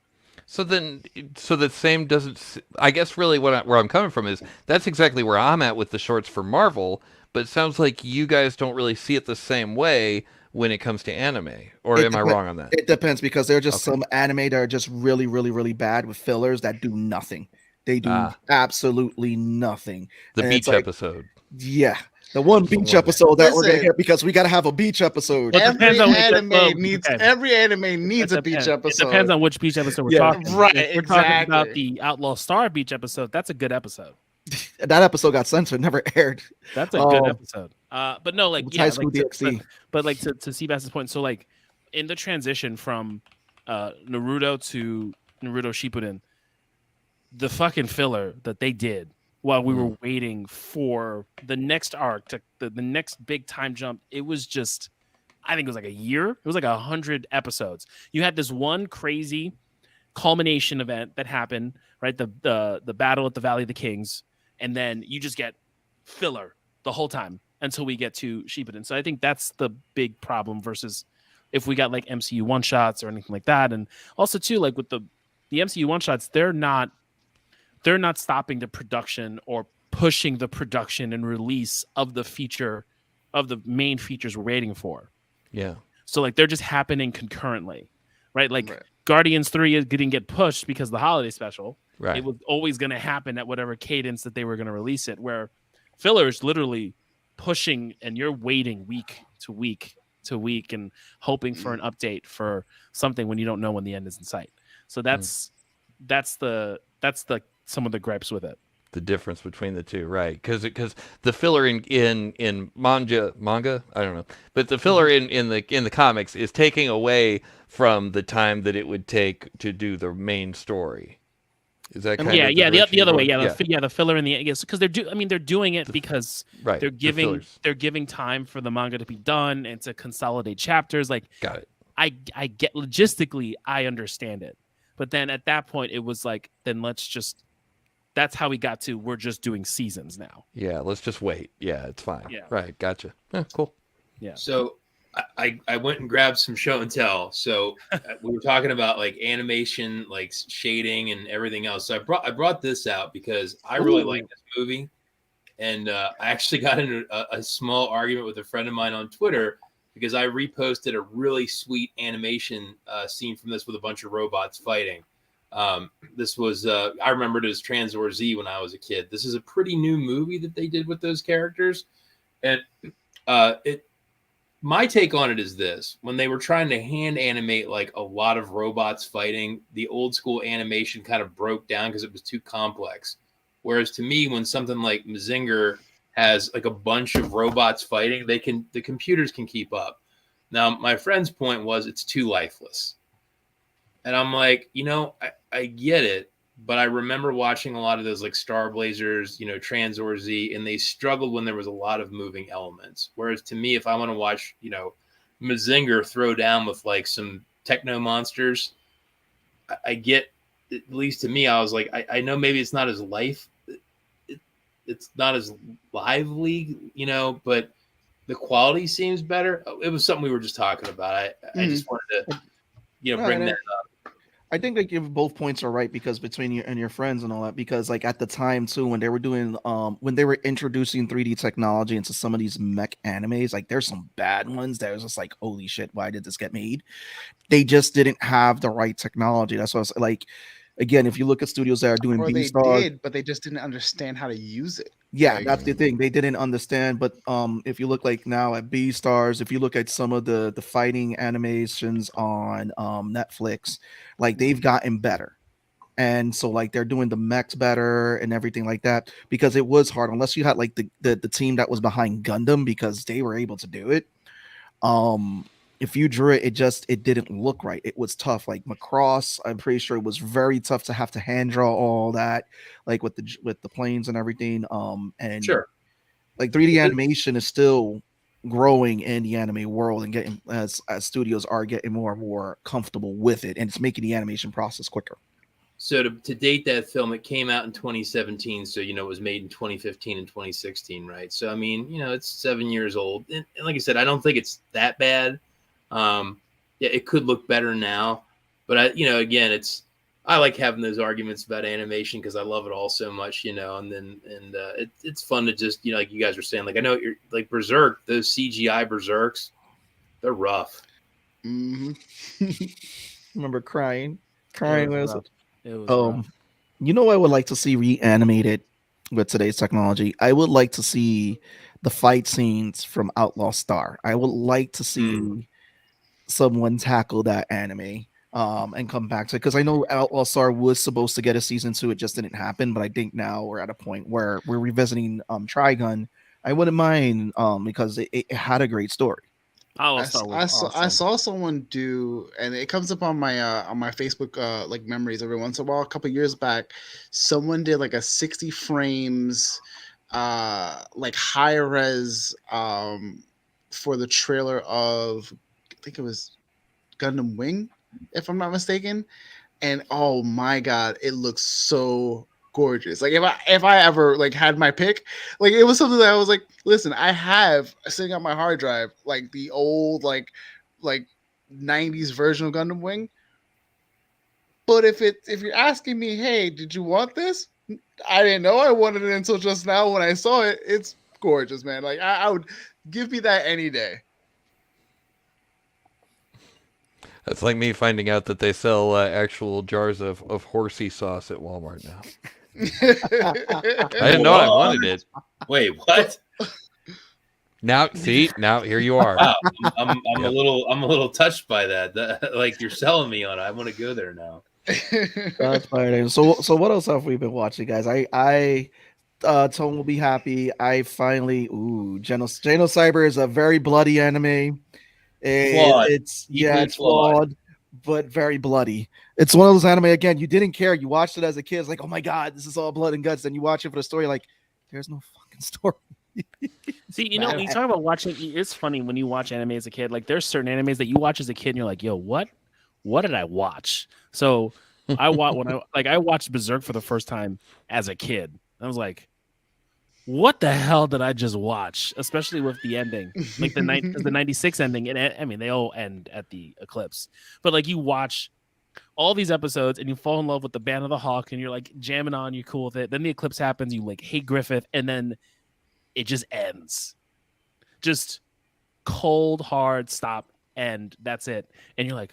So the same doesn't. I guess really where I'm coming from is that's exactly where I'm at with the shorts for Marvel. But it sounds like you guys don't really see it the same way when it comes to anime, or am I wrong on that? It depends, because there are just some anime that are just really, really, really bad with fillers that do nothing. They do absolutely nothing. The And beach it's like, episode. yeah, the one beach episode that we're gonna get, because we gotta have a beach episode. But Every depends on anime which needs a beach episode. It depends on which beach episode we're Yeah, talking. right, If we're talking about exactly. the Outlaw Star beach episode, that's a good episode. That episode got censored, never aired. That's a good episode. But no, like High School like DxD. but like to Sebastian's point, so like in the transition from Naruto to Naruto Shippuden, the fucking filler that they did while we were waiting for the next arc to the next big time jump, it was just, I think it was like a year. It was like 100 episodes. You had this one crazy culmination event that happened, right? The battle at the Valley of the Kings, and then you just get filler the whole time until we get to Shippuden. So I think that's the big problem versus if we got like MCU one shots or anything like that. And also too, like with the MCU one shots, they're not stopping the production or pushing the production and release of the main features we're waiting for. Yeah. So like they're just happening concurrently, right? Like Guardians 3 didn't get pushed because of the holiday special. Right. It was always going to happen at whatever cadence that they were going to release it, where filler is literally pushing and you're waiting week to week to week and hoping for an update for something when you don't know when the end is in sight. So that's the some of the gripes with it. The difference between the two, right? Because the filler in manga, I don't know, but the filler in the comics is taking away from the time that it would take to do the main story. Is that And kind yeah, of yeah, the direction other way, you're yeah, going? the filler in the yes, because they're doing it because Right, they're the giving fillers. time for the manga to be done and to consolidate chapters. Like Got it. I get logistically, I understand it, but then at that point, it was like, then let's just. That's how we got to. We're just doing seasons now. Yeah, let's just wait. Yeah, it's fine. Yeah. Right, gotcha. Cool. Yeah. So I went and grabbed some show and tell. So we were talking about like animation, like shading and everything else. So I brought this out because I really like this movie, and I actually got into a small argument with a friend of mine on Twitter because I reposted a really sweet animation scene from this with a bunch of robots fighting. This was I remembered it as Transor Z when I was a kid. This is a pretty new movie that they did with those characters, and my take on it is this: when they were trying to hand animate like a lot of robots fighting, the old school animation kind of broke down because it was too complex. Whereas to me, when something like Mazinger has like a bunch of robots fighting, the computers can keep up. Now, my friend's point was it's too lifeless. And I'm like, I get it, but I remember watching a lot of those like Star Blazers, Transor Z, and they struggled when there was a lot of moving elements. Whereas to me, if I want to watch, Mazinger throw down with like some techno monsters, I get, at least to me, I was like, I know maybe it's not as it's not as lively, but the quality seems better. It was something we were just talking about. I just wanted to, bring that up. I think like both points are right because between you and your friends and all that, because like at the time too, when they were doing when they were introducing 3D technology into some of these mech animes, like there's some bad ones that was just like, holy shit, why did this get made? They just didn't have the right technology. That's what I was like, again, if you look at studios that are doing or they B-Star, did, but they just didn't understand how to use it. yeah, that's the thing. They didn't understand. But if you look like now at B-Stars, if you look at some of the fighting animations on Netflix, like they've gotten better. And so like they're doing the mechs better and everything like that because it was hard unless you had like the team that was behind Gundam because they were able to do it. If you drew it, it didn't look right. It was tough. Like Macross, I'm pretty sure it was very tough to have to hand draw all that, like with the planes and everything. And sure, like 3D animation is still growing in the anime world and getting as studios are getting more and more comfortable with it, and it's making the animation process quicker. So to date that film, it came out in 2017. So, it was made in 2015 and 2016, right? So, I mean, it's 7 years old. And like I said, I don't think it's that bad. Yeah, it could look better now, but again, I like having those arguments about animation because I love it all so much, and it's fun to just, like you guys were saying, like, I know you're like Berserk, those CGI Berserks, they're rough. Remember crying It was rough. I would like to see reanimated with today's technology. I would like to see the fight scenes from Outlaw Star. I would like to see someone tackle that anime and come back to it because I know Outlaw Star was supposed to get a season 2. It just didn't happen, but I think now we're at a point where we're revisiting Trigun. I wouldn't mind because it had a great story. I saw someone do, and it comes up on my Facebook like memories every once in a while. A couple years back, someone did like a 60 frames like high res for the trailer of, I think it was Gundam Wing, if I'm not mistaken. And oh my god, it looks so gorgeous. Like if I ever like had my pick, like it was something that I was like, listen, I have sitting on my hard drive like the old like 90s version of Gundam Wing. But if you're asking me, hey, did you want this? I didn't know I wanted it until just now when I saw it. It's gorgeous, man. Like I would give me that any day. That's like me finding out that they sell actual jars of horsey sauce at Walmart now. I didn't know I wanted it. Wait, what? Now, see, here you are. Wow, I'm a little touched by that. Like you're selling me on it. I want to go there now. That's fine. So what else have we been watching, guys? I Tone will be happy. I finally Genocyber is a very bloody anime. It's flawed, but very bloody. It's one of those anime again. You didn't care. You watched it as a kid. It's like, oh my god, this is all blood and guts. Then you watch it for the story. Like, there's no fucking story. See, you know, when you talk about watching, it's funny when you watch anime as a kid. Like, there's certain animes that you watch as a kid, and you're like, yo, what did I watch? So I watched Berserk for the first time as a kid. I was like, what the hell did I just watch? Especially with the ending, like the 96 ending. And I mean, they all end at the eclipse, but like you watch all these episodes and you fall in love with the Band of the Hawk and you're like jamming on, you're cool with it. Then the eclipse happens, you like hate Griffith, and then it just ends. Just cold, hard stop, and that's it. And you're like,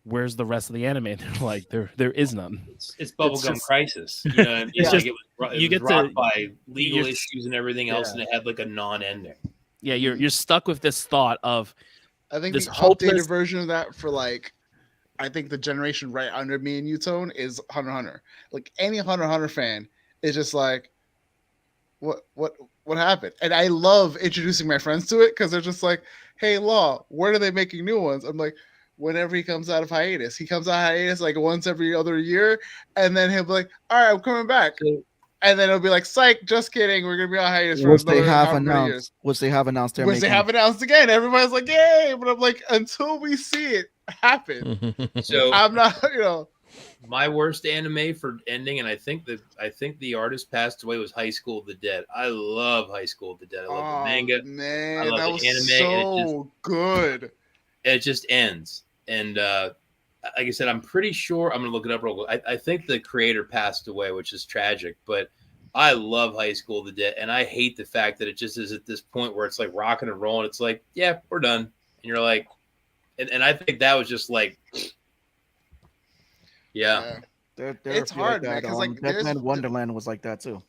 where's the rest of the anime? And they're like, there is none. It's bubblegum crisis. You know, it's just, like it was rocked by legal issues and everything else, and it had like a non-ending. Yeah, you're stuck with this thought of I think this the hopeless updated version of that for like I think the generation right under me and you, Tone, is Hunter x Hunter. Like any Hunter x Hunter fan is just like, what happened? And I love introducing my friends to it because they're just like, hey, Law, when are they making new ones? I'm like, whenever he comes out of hiatus. He comes out of hiatus like once every other year, and then he'll be like, all right, I'm coming back. And then it'll be like, psych, just kidding. We're going to be on hiatus for another years. Which they have announced. Which they have announced again. Everybody's like, yay. But I'm like, until we see it happen. So I'm not, you know. My worst anime for ending, and I think the artist passed away, was High School of the Dead. I love High School of the Dead. I love the manga. Man, I love that was the anime. so good. It just ends. And like I said, I'm pretty sure I'm gonna look it up real quick. I think the creator passed away, which is tragic. But I love High School of the Dead, and I hate the fact that it just is at this point where it's like rocking and rolling. It's like, yeah, we're done, and you're like, and I think that was just like, yeah. It's hard, man. Because like, Deadman Wonderland was like that too.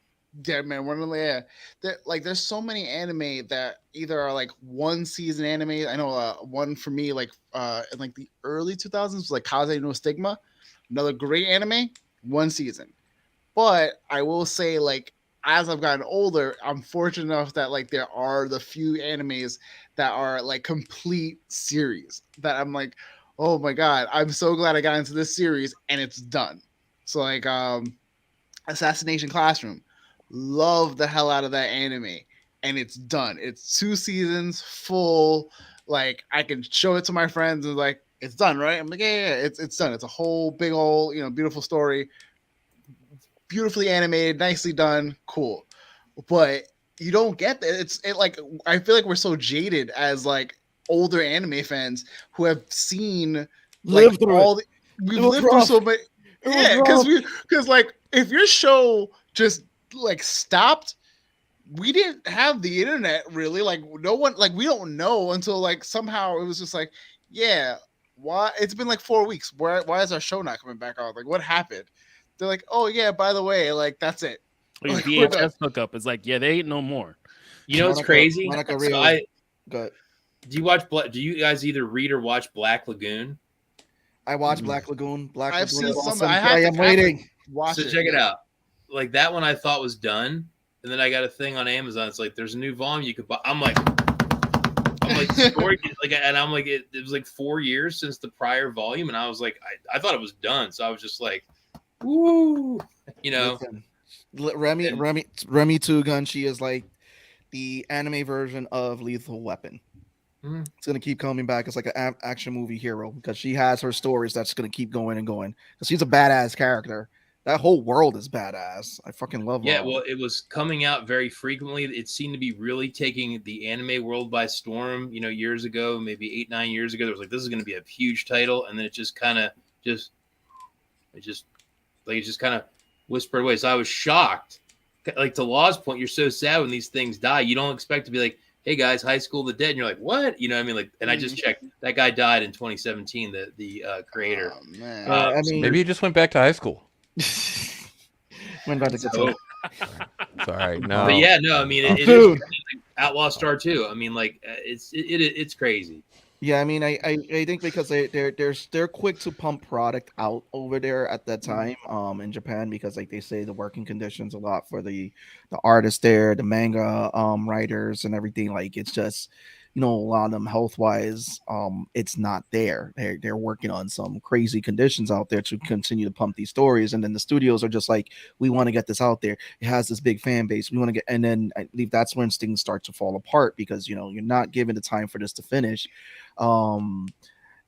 Deadman Wonderland, yeah. There's so many anime that either are like one season anime. I know one for me, like in like the early 2000s, was like Kaze no Stigma, another great anime, one season. But I will say, like, as I've gotten older, I'm fortunate enough that like there are the few animes that are like complete series that I'm like, oh my god, I'm so glad I got into this series and it's done. So like Assassination Classroom. Love the hell out of that anime, and it's done. It's 2 seasons full. Like I can show it to my friends and like it's done, right? I'm like, yeah, it's done. It's a whole big old, beautiful story, beautifully animated, nicely done, cool. But you don't get that. Like I feel like we're so jaded as like older anime fans who have seen like we've lived through so many. Yeah, because like if your show just like stopped, we didn't have the internet really, like no one, like we don't know until like somehow it was just like, yeah, why it's been like 4 weeks, why is our show not coming back on, like what happened? They're like, oh yeah, by the way, like that's it, like, VHS hookup is like, yeah, they ain't no more. You know what's crazy? Good. Do you guys either read or watch Black Lagoon? I watched Black Lagoon. I've seen some. Awesome. I am waiting. So check it out. Like that one I thought was done, and then I got a thing on Amazon. It's like there's a new volume you could buy. I'm like story, like, and I'm like it was like 4 years since the prior volume, and I was like I thought it was done, so I was just like, woo, Listen, Remy Two Gun. She is like the anime version of Lethal Weapon. Mm-hmm. It's gonna keep coming back. It's like an action movie hero because she has her stories that's gonna keep going and going. Because she's a badass character. That whole world is badass. I fucking love her. Yeah, well, it was coming out very frequently. It seemed to be really taking the anime world by storm. Years ago, maybe 8-9 years ago, there was like, this is going to be a huge title, and then it just kind of just kind of whispered away. So I was shocked. Like to Law's point, you're so sad when these things die. You don't expect to be like, hey guys, High School of the Dead, and you're like, what? You know what I mean? Like, and I just checked. That guy died in 2017. The creator. Oh, man. I mean, maybe he just went back to high school. Went back to so, sorry, no. But yeah, no. I mean, it is like Outlaw Star 2. I mean, like it's crazy. Yeah, I mean, I think because they're quick to pump product out over there at that time, in Japan, because like they say the working conditions a lot for the artists there, the manga writers and everything. Like it's just a lot of them health wise, it's not there. They're working on some crazy conditions out there to continue to pump these stories, and then the studios are just like, we want to get this out there. It has this big fan base. We want to get, and then I believe that's when things start to fall apart because you're not given the time for this to finish.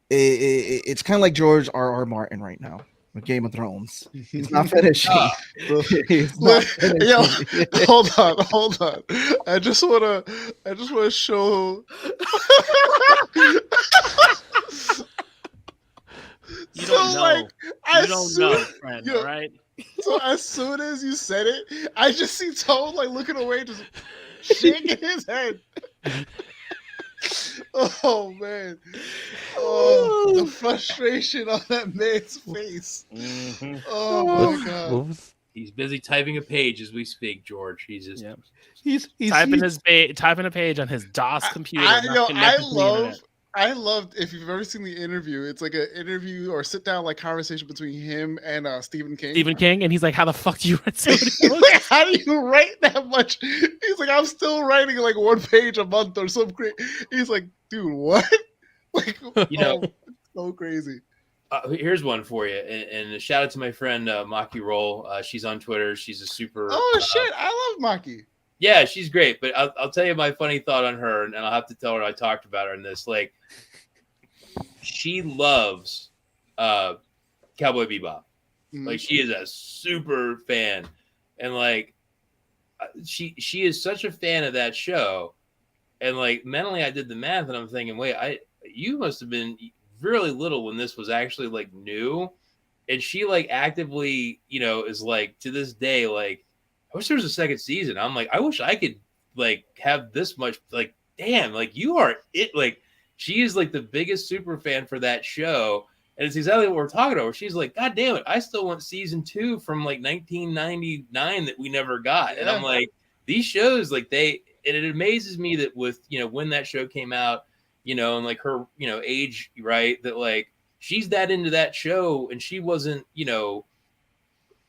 It's kind of like George R.R. Martin right now with Game of Thrones. It's not finishing. It's not finishing. Yo, hold on. I just wanna show. You don't know. You don't know, friend. Yo, right? So as soon as you said it, I just see Toad like looking away, just shaking his head. Oh man! Oh, the frustration on that man's face. Mm-hmm. Oh my god! He's busy typing a page as we speak, George. He's just he's typing a page on his DOS computer. I loved, if you've ever seen the interview, it's like an interview or sit down like conversation between him and Stephen King. And he's like, how the fuck do you write so many books? Like, how do you write that much? He's like, I'm still writing like 1 page a month or something crazy. He's like, dude, what? Like, so crazy. Here's one for you, and a shout out to my friend Maki Roll. She's on Twitter. She's a super. Oh shit, I love Maki. Yeah, she's great, but I'll tell you my funny thought on her, and I'll have to tell her I talked about her in this. Like, she loves Cowboy Bebop. Mm-hmm. Like, she is a super fan, and like, she is such a fan of that show. And like, mentally, I did the math, and I'm thinking, wait, you must have been really little when this was actually like new, and she like actively, is like to this day like. I wish there was a second season. I'm like, I wish I could like have this much. Like, damn, like you are it. Like, she is like the biggest super fan for that show, and it's exactly what we're talking about. She's like, God damn it, I still want season 2 from like 1999 that we never got. Yeah. And I'm like, these shows, like it amazes me that with when that show came out, and like her age, right, that like she's that into that show, and she wasn't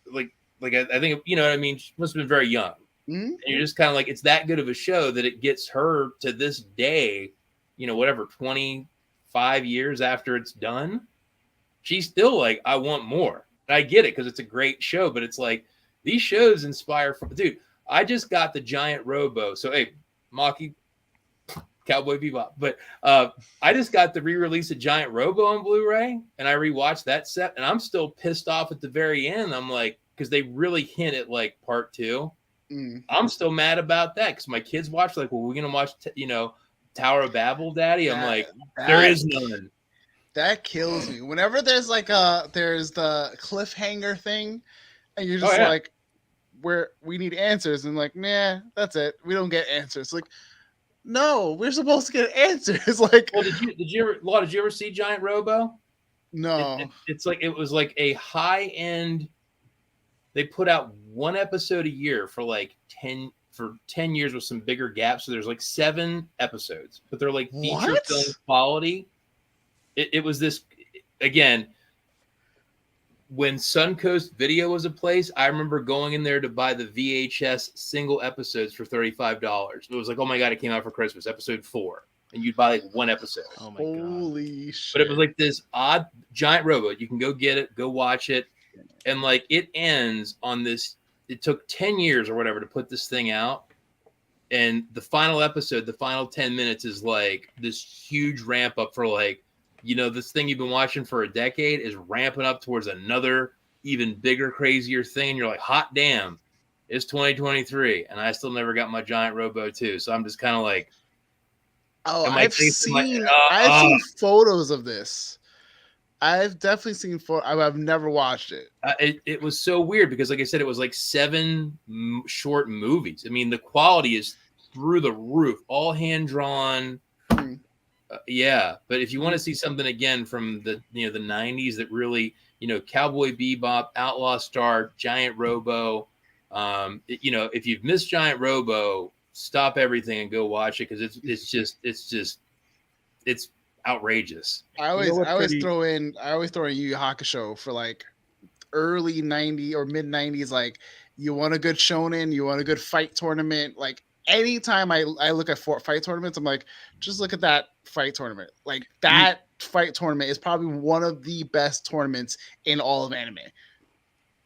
like I think what I mean. She must have been very young. Mm-hmm. And you're just kind of like, it's that good of a show that it gets her to this day, whatever, 25 years after it's done. She's still like, I want more. And I get it because it's a great show, but it's like these shows inspire. Dude, I just got the Giant Robo. So hey, Maki, Cowboy Bebop. But I just got the re-release of Giant Robo on Blu-ray, and I rewatched that set, and I'm still pissed off at the very end. I'm like, because they really hint at like part 2. I'm still mad about that because my kids watch like, well, we're gonna watch Tower of Babel, Daddy. I'm like, there is none. That kills me. Whenever there's like there's the cliffhanger thing, and you're just like, we need answers, and like, nah, that's it. We don't get answers. Like, no, we're supposed to get answers. Like, well, did you ever see Giant Robo? No. It's like, it was like a high end. They put out 1 episode a year for like 10 years with some bigger gaps. So there's like 7 episodes, but they're like feature film quality. It was this, again, when Suncoast Video was a place, I remember going in there to buy the VHS single episodes for $35. It was like, oh my God, it came out for Christmas, episode 4. And you'd buy like 1 episode. Oh my God. Holy shit. But it was like this odd Giant Robo. You can go get it, go watch it. And like it ends on this, it took 10 years or whatever to put this thing out. And the final episode, the final 10 minutes is like this huge ramp up for like, this thing you've been watching for a decade is ramping up towards another even bigger, crazier thing. And you're like, hot damn, it's 2023. And I still never got my Giant Robo 2. So I'm just kind of like, I've seen photos of this. I've definitely seen I've never watched it. It was so weird because, like I said, it was like 7 short movies. I mean, the quality is through the roof, all hand drawn. Yeah, but if you want to see something again from the the 90s that really Cowboy Bebop, Outlaw Star, Giant Robo, if you've missed Giant Robo, stop everything and go watch it because it's outrageous. I always throw in Yu Yu Hakusho for like early 90s or mid 90s. Like, you want a good shonen, you want a good fight tournament, like anytime I look at fight tournaments, I'm like, just look at that fight tournament. Like that fight tournament is probably one of the best tournaments in all of anime.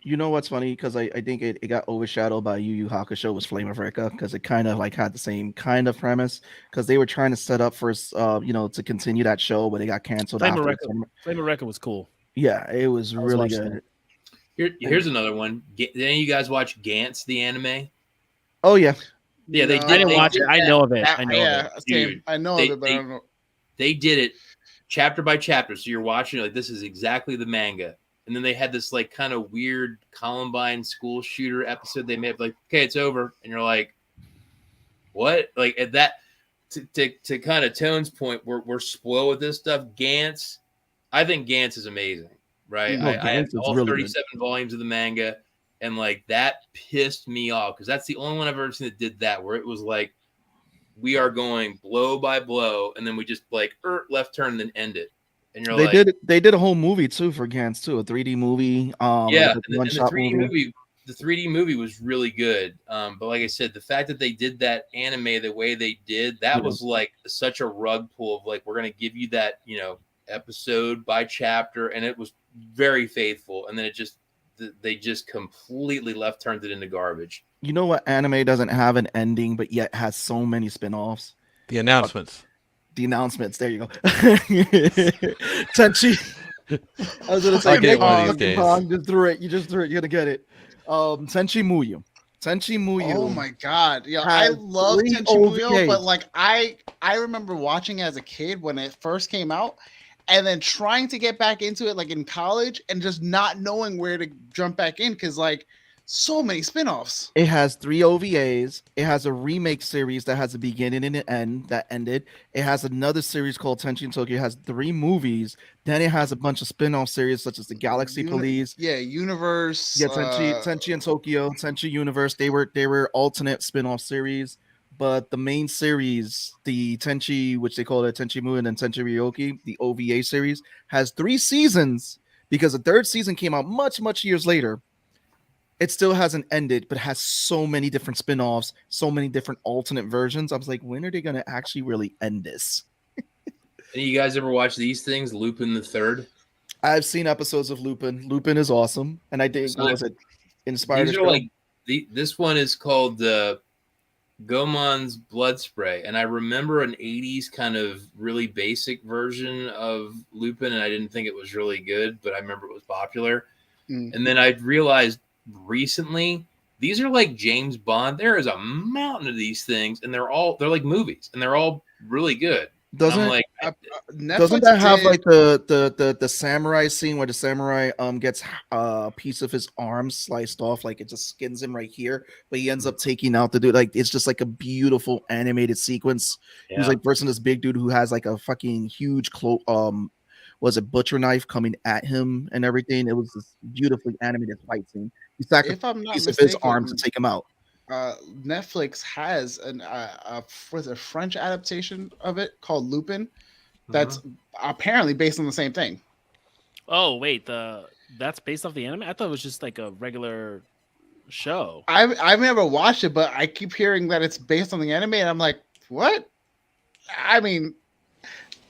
You know what's funny? Because I think it got overshadowed by Yu Yu Hakusho was Flame of Recca, because it kind of like had the same kind of premise, because they were trying to set up for to continue that show, but it got canceled. Flame of Recca was cool. Yeah, it was really good. Here's another one. Did any of you guys watch Gantz, the anime? Oh yeah. Yeah, they I didn't watch it. I know of it. I know of it. Dude, I know of it, but I don't know. They did it chapter by chapter. So you're watching like this is exactly the manga. And then they had this like kind of weird Columbine school shooter episode they made, like, okay, it's over. And you're like, what? Like at that to kind of Tone's point, we're spoiled with this stuff. Gantz, I think Gantz is amazing, right? I have all really 37 volumes of the manga, and like that pissed me off because that's the only one I've ever seen that did that, where it was like we are going blow by blow, and then we just like left turn and then end it. And you're they did a whole movie too for Gantz too, a 3D movie. Yeah, and the 3D movie. The 3D movie was really good. But like I said, the fact that they did that anime the way they did, that was like such a rug pull of like, we're going to give you that, episode by chapter. And it was very faithful. And then they just completely left turned it into garbage. You know what anime doesn't have an ending, but yet has so many spinoffs? The announcements. The announcements. There you go. Tenchi. I was gonna say, I'll get it one of these days. Pong, just threw it. You just threw it. You're gonna get it. Tenchi Muyo. Oh my god! Yeah, I love Tenchi Muyo, but like I remember watching it as a kid when it first came out, and then trying to get back into it like in college, and just not knowing where to jump back in because like so many spinoffs. It has 3 OVAs. It has a remake series that has a beginning and an end that ended. It has another series called Tenchi in Tokyo. It has 3 movies. Then it has a bunch of spin-off series such as the Galaxy Police. Yeah, Universe. Yeah, Tenchi in Tokyo, Tenchi Universe. They were alternate spin-off series. But the main series, the Tenchi, which they call it Tenchi Mu, and then Tenchi Ryoki, the OVA series, has 3 seasons because the 3rd season came out much, much years later. It still hasn't ended, but has so many different spin-offs, so many different alternate versions. I was like, when are they going to actually really end this? Any of you guys ever watch these things? Lupin the Third? I've seen episodes of Lupin. Lupin is awesome. And I think, what was it? Inspired. These are like, this one is called Goemon's Blood Spray. And I remember an 80s kind of really basic version of Lupin, and I didn't think it was really good, but I remember it was popular. And then I realized recently these are like James Bond. There is a mountain of these things, and they're like movies, and they're all really good. Doesn't that have like the samurai scene where the samurai gets a piece of his arm sliced off, like it just skins him right here, but he ends up taking out the dude? Like it's just like a beautiful animated sequence. Yeah. He's like versing this big dude who has like a fucking huge was a butcher knife coming at him and everything. It was this beautifully animated fight scene. He sacrificed a piece of his arm to take him out. Netflix has a French adaptation of it called Lupin that's apparently based on the same thing. Oh wait, that's based off the anime? I thought it was just like a regular show. I've never watched it, but I keep hearing that it's based on the anime, and I'm like, what? I mean,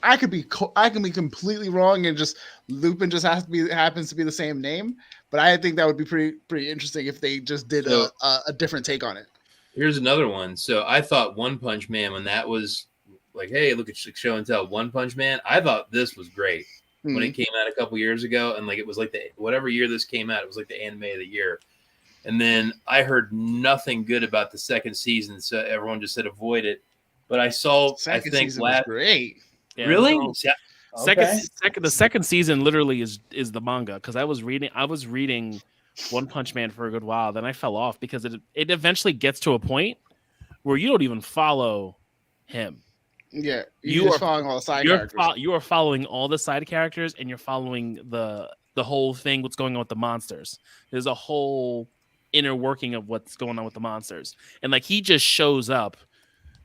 I can be completely wrong, and just Lupin just happens to be the same name. But I think that would be pretty interesting if they just did a different take on it. Here's another one. So I thought One Punch Man, when that was like, hey, look at show and tell, One Punch Man, I thought this was great when it came out a couple years ago, and like it was like whatever year this came out, it was like the anime of the year. And then I heard nothing good about the 2nd season, so everyone just said avoid it. But I saw, I think was great. Yeah, really? So, the 2nd season literally is the manga, because I was reading One Punch Man for a good while, then I fell off because it eventually gets to a point where you don't even follow him. Yeah, you are following all the side characters. You are following all the side characters, and you're following the whole thing. What's going on with the monsters? There's a whole inner working of what's going on with the monsters, and like he just shows up.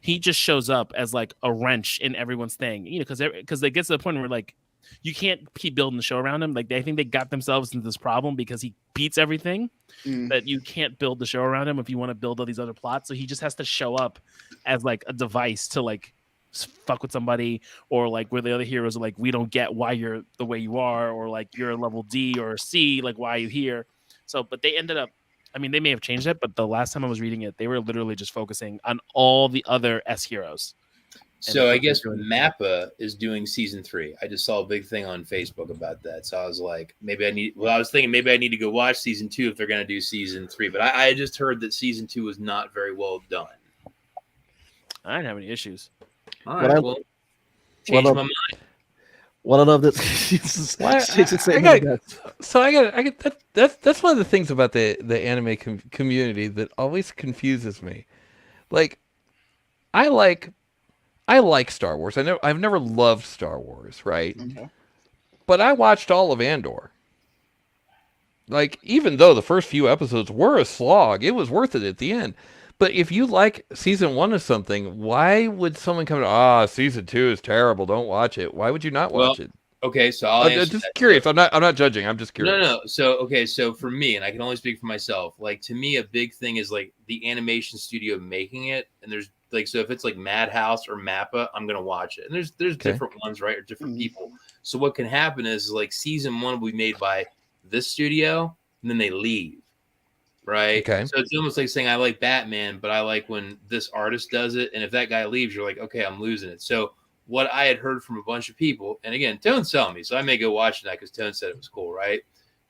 He just shows up as like a wrench in everyone's thing, because it gets to the point where like you can't keep building the show around him. Like I think they got themselves into this problem because he beats everything that you can't build the show around him if you want to build all these other plots. So he just has to show up as like a device to like fuck with somebody, or like where the other heroes are like, we don't get why you're the way you are, or like you're a level D or C, like why are you here? So, but they ended up, I mean, they may have changed it, but the last time I was reading it, they were literally just focusing on all the other S heroes. So I guess Mappa is doing season 3. I just saw a big thing on Facebook about that. So I was like, I was thinking maybe I need to go watch season 2 if they're going to do season 3. But I just heard that season 2 was not very well done. I didn't have any issues. All right, change my mind. What I love this. That's one of the things about the anime community that always confuses me. Like, I like Star Wars. I've never loved Star Wars, right? Okay. But I watched all of Andor. Like, even though the first few episodes were a slog, it was worth it at the end. But if you like season 1 of something, why would someone come to, season 2 is terrible, don't watch it? Why would you not watch it? Okay, so I'm just curious. I'm not judging. I'm just curious. No. So for me, and I can only speak for myself, like to me, a big thing is like the animation studio making it, and there's like, so if it's like Madhouse or Mappa, I'm gonna watch it. And there's different ones, right, or different people. So what can happen is like season 1 will be made by this studio, and then they leave. Right. Okay. So it's almost like saying I like Batman, but I like when this artist does it. And if that guy leaves, you're like, okay, I'm losing it. So what I had heard from a bunch of people, and again, Tone's telling me, so I may go watch that because Tone said it was cool, right?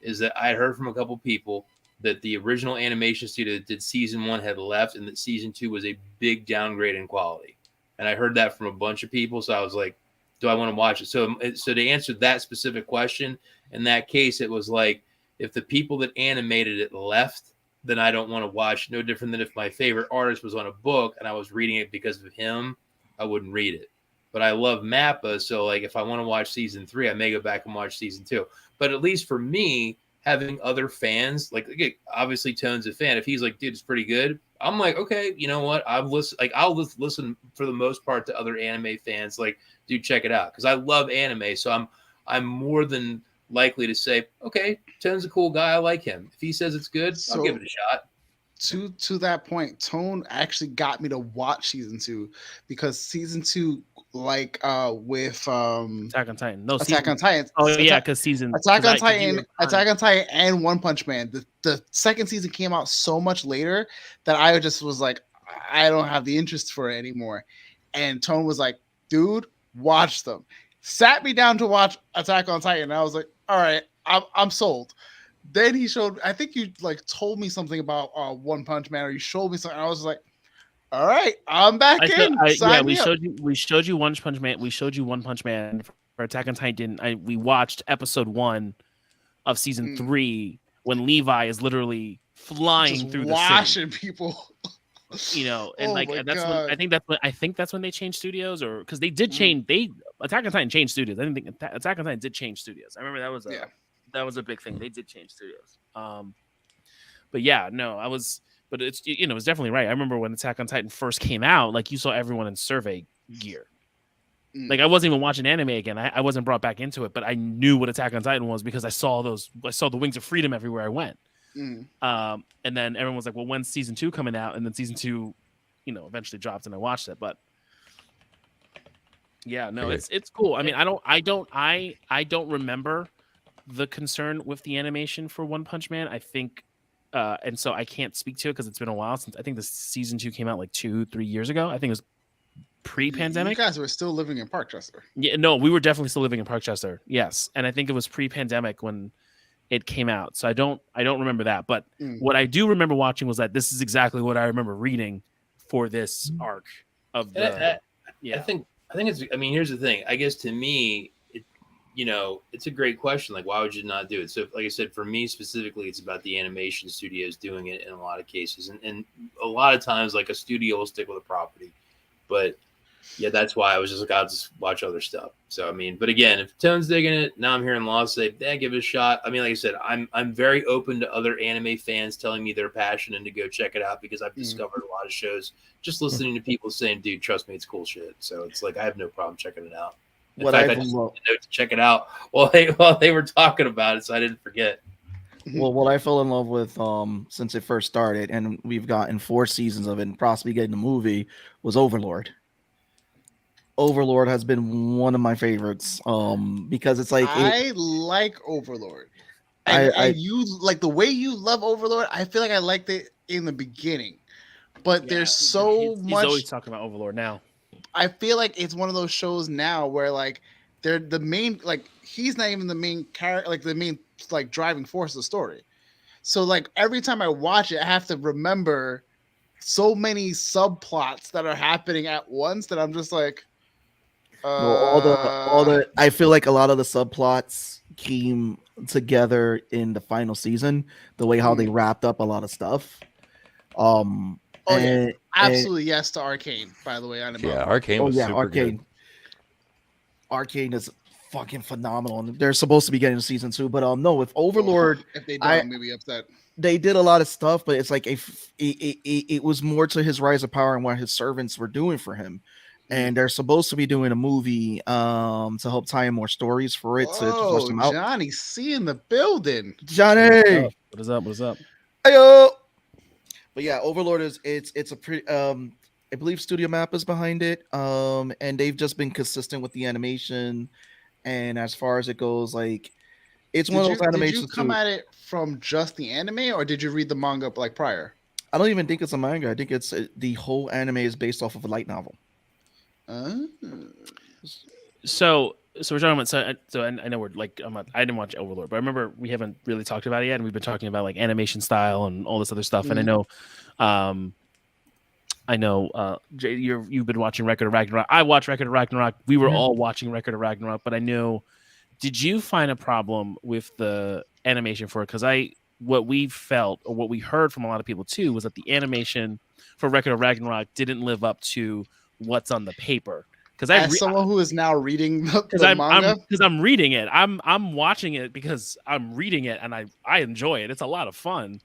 Is that I had heard from a couple people that the original animation studio that did season 1 had left, and that season 2 was a big downgrade in quality. And I heard that from a bunch of people. So I was like, do I want to watch it? So to answer that specific question, in that case, it was like, if the people that animated it left, then I don't want to watch. No different than if my favorite artist was on a book and I was reading it because of him, I wouldn't read it. But I love Mappa, so like if I want to watch season 3, I may go back and watch season 2. But at least for me, having other fans, like obviously Tone's a fan. If he's like, dude, it's pretty good, I'm like, okay, you know what? I'll listen for the most part to other anime fans. Like, dude, check it out because I love anime. So I'm more than likely to say, okay, Tone's a cool guy. I like him. If he says it's good, I'll give it a shot. To that point, Tone actually got me to watch season 2 because season 2, like with Attack on Titan. No, Attack on Titan. Oh yeah, because Attack on Titan and One Punch Man. The second season came out so much later that I just was like, I don't have the interest for it anymore. And Tone was like, dude, watch them. Sat me down to watch Attack on Titan. And I was like, all right, I'm sold. Then he showed, I think you like told me something about One Punch Man, or you showed me something. I was like, all right, I'm back in. We showed you One Punch Man. We showed you One Punch Man for Attack on Titan. We watched episode 1 of season 3 when Levi is literally flying just through washing the city. people. You know, and Oh that's God. when I think that's when they changed studios, or because they did change. Attack on Titan changed studios. I didn't think Attack on Titan did change studios. I remember that was a big thing. They did change studios. But yeah, no, but it's, you know, it's definitely right. I remember when Attack on Titan first came out, like you saw everyone in survey gear. Like I wasn't even watching anime again. I wasn't brought back into it, but I knew what Attack on Titan was because I saw the Wings of Freedom everywhere I went. And then everyone was like, well, when's season 2 coming out? And then season 2, you know, eventually dropped and I watched it. But yeah, no, it's cool. I mean, I don't remember the concern with the animation for One Punch Man. I think and so I can't speak to it because it's been a while since I think the season 2 came out like 2-3 years ago. I think it was pre-pandemic. You guys were still living in Parkchester. Yeah, no, we were definitely still living in Parkchester. Yes, and I think it was pre-pandemic when it came out. So I don't remember that. But what I do remember watching was that this is exactly what I remember reading for this arc of the. I think it's. I mean, here's the thing. I guess to me, it's a great question. Like, why would you not do it? So, like I said, for me specifically, it's about the animation studios doing it in a lot of cases, and a lot of times, like a studio will stick with a property, but. Yeah, that's why I was just like, I'll just watch other stuff. So, I mean, but again, if Tone's digging it, now I'm hearing Law say, give it a shot. I mean, like I said, I'm very open to other anime fans telling me their passion and to go check it out because I've discovered a lot of shows just listening to people saying, dude, trust me, it's cool shit. So it's like, I have no problem checking it out. In fact, I just note to check it out while they were talking about it, so I didn't forget. Well, what I fell in love with since it first started, and we've gotten 4 seasons of it, and possibly getting the movie, was Overlord. Overlord has been one of my favorites because it's like I like Overlord. And you like the way you love Overlord. I feel like I liked it in the beginning, but there's so much. He's always talking about Overlord now. I feel like it's one of those shows now where like they're the main, like he's not even the main character, like the main like driving force of the story. So like every time I watch it, I have to remember so many subplots that are happening at once that I'm just like, all the. I feel like a lot of the subplots came together in the final season. The way how they wrapped up a lot of stuff. Absolutely yes to Arcane. By the way, Arcane was super Arcane. good. Arcane is fucking phenomenal, and they're supposed to be getting season 2. But no, with Overlord, if they don't, I'm gonna be upset. They did a lot of stuff, but it's like it was more to his rise of power and what his servants were doing for him. And they're supposed to be doing a movie to help tie in more stories for it to flush them out. Johnny C in the building. Johnny, what is up? What is up? Ayo. But yeah, Overlord it's a pretty I believe Studio Map is behind it. And they've just been consistent with the animation. And as far as it goes, like it's one of those animations. Did you come at it from just the anime, or did you read the manga like prior? I don't even think it's a manga. I think it's the whole anime is based off of a light novel. So we're talking about so I know we're like I didn't watch Overlord, but I remember we haven't really talked about it yet, and we've been talking about like animation style and all this other stuff. And I know Jay, you've been watching Record of Ragnarok. I watched Record of Ragnarok. We were all watching Record of Ragnarok, but I know. Did you find a problem with the animation for it? Because what we felt or what we heard from a lot of people too was that the animation for Record of Ragnarok didn't live up to what's on the paper. As someone who is now reading the manga, because I'm reading it, I'm watching it because I'm reading it and I enjoy it. It's a lot of fun.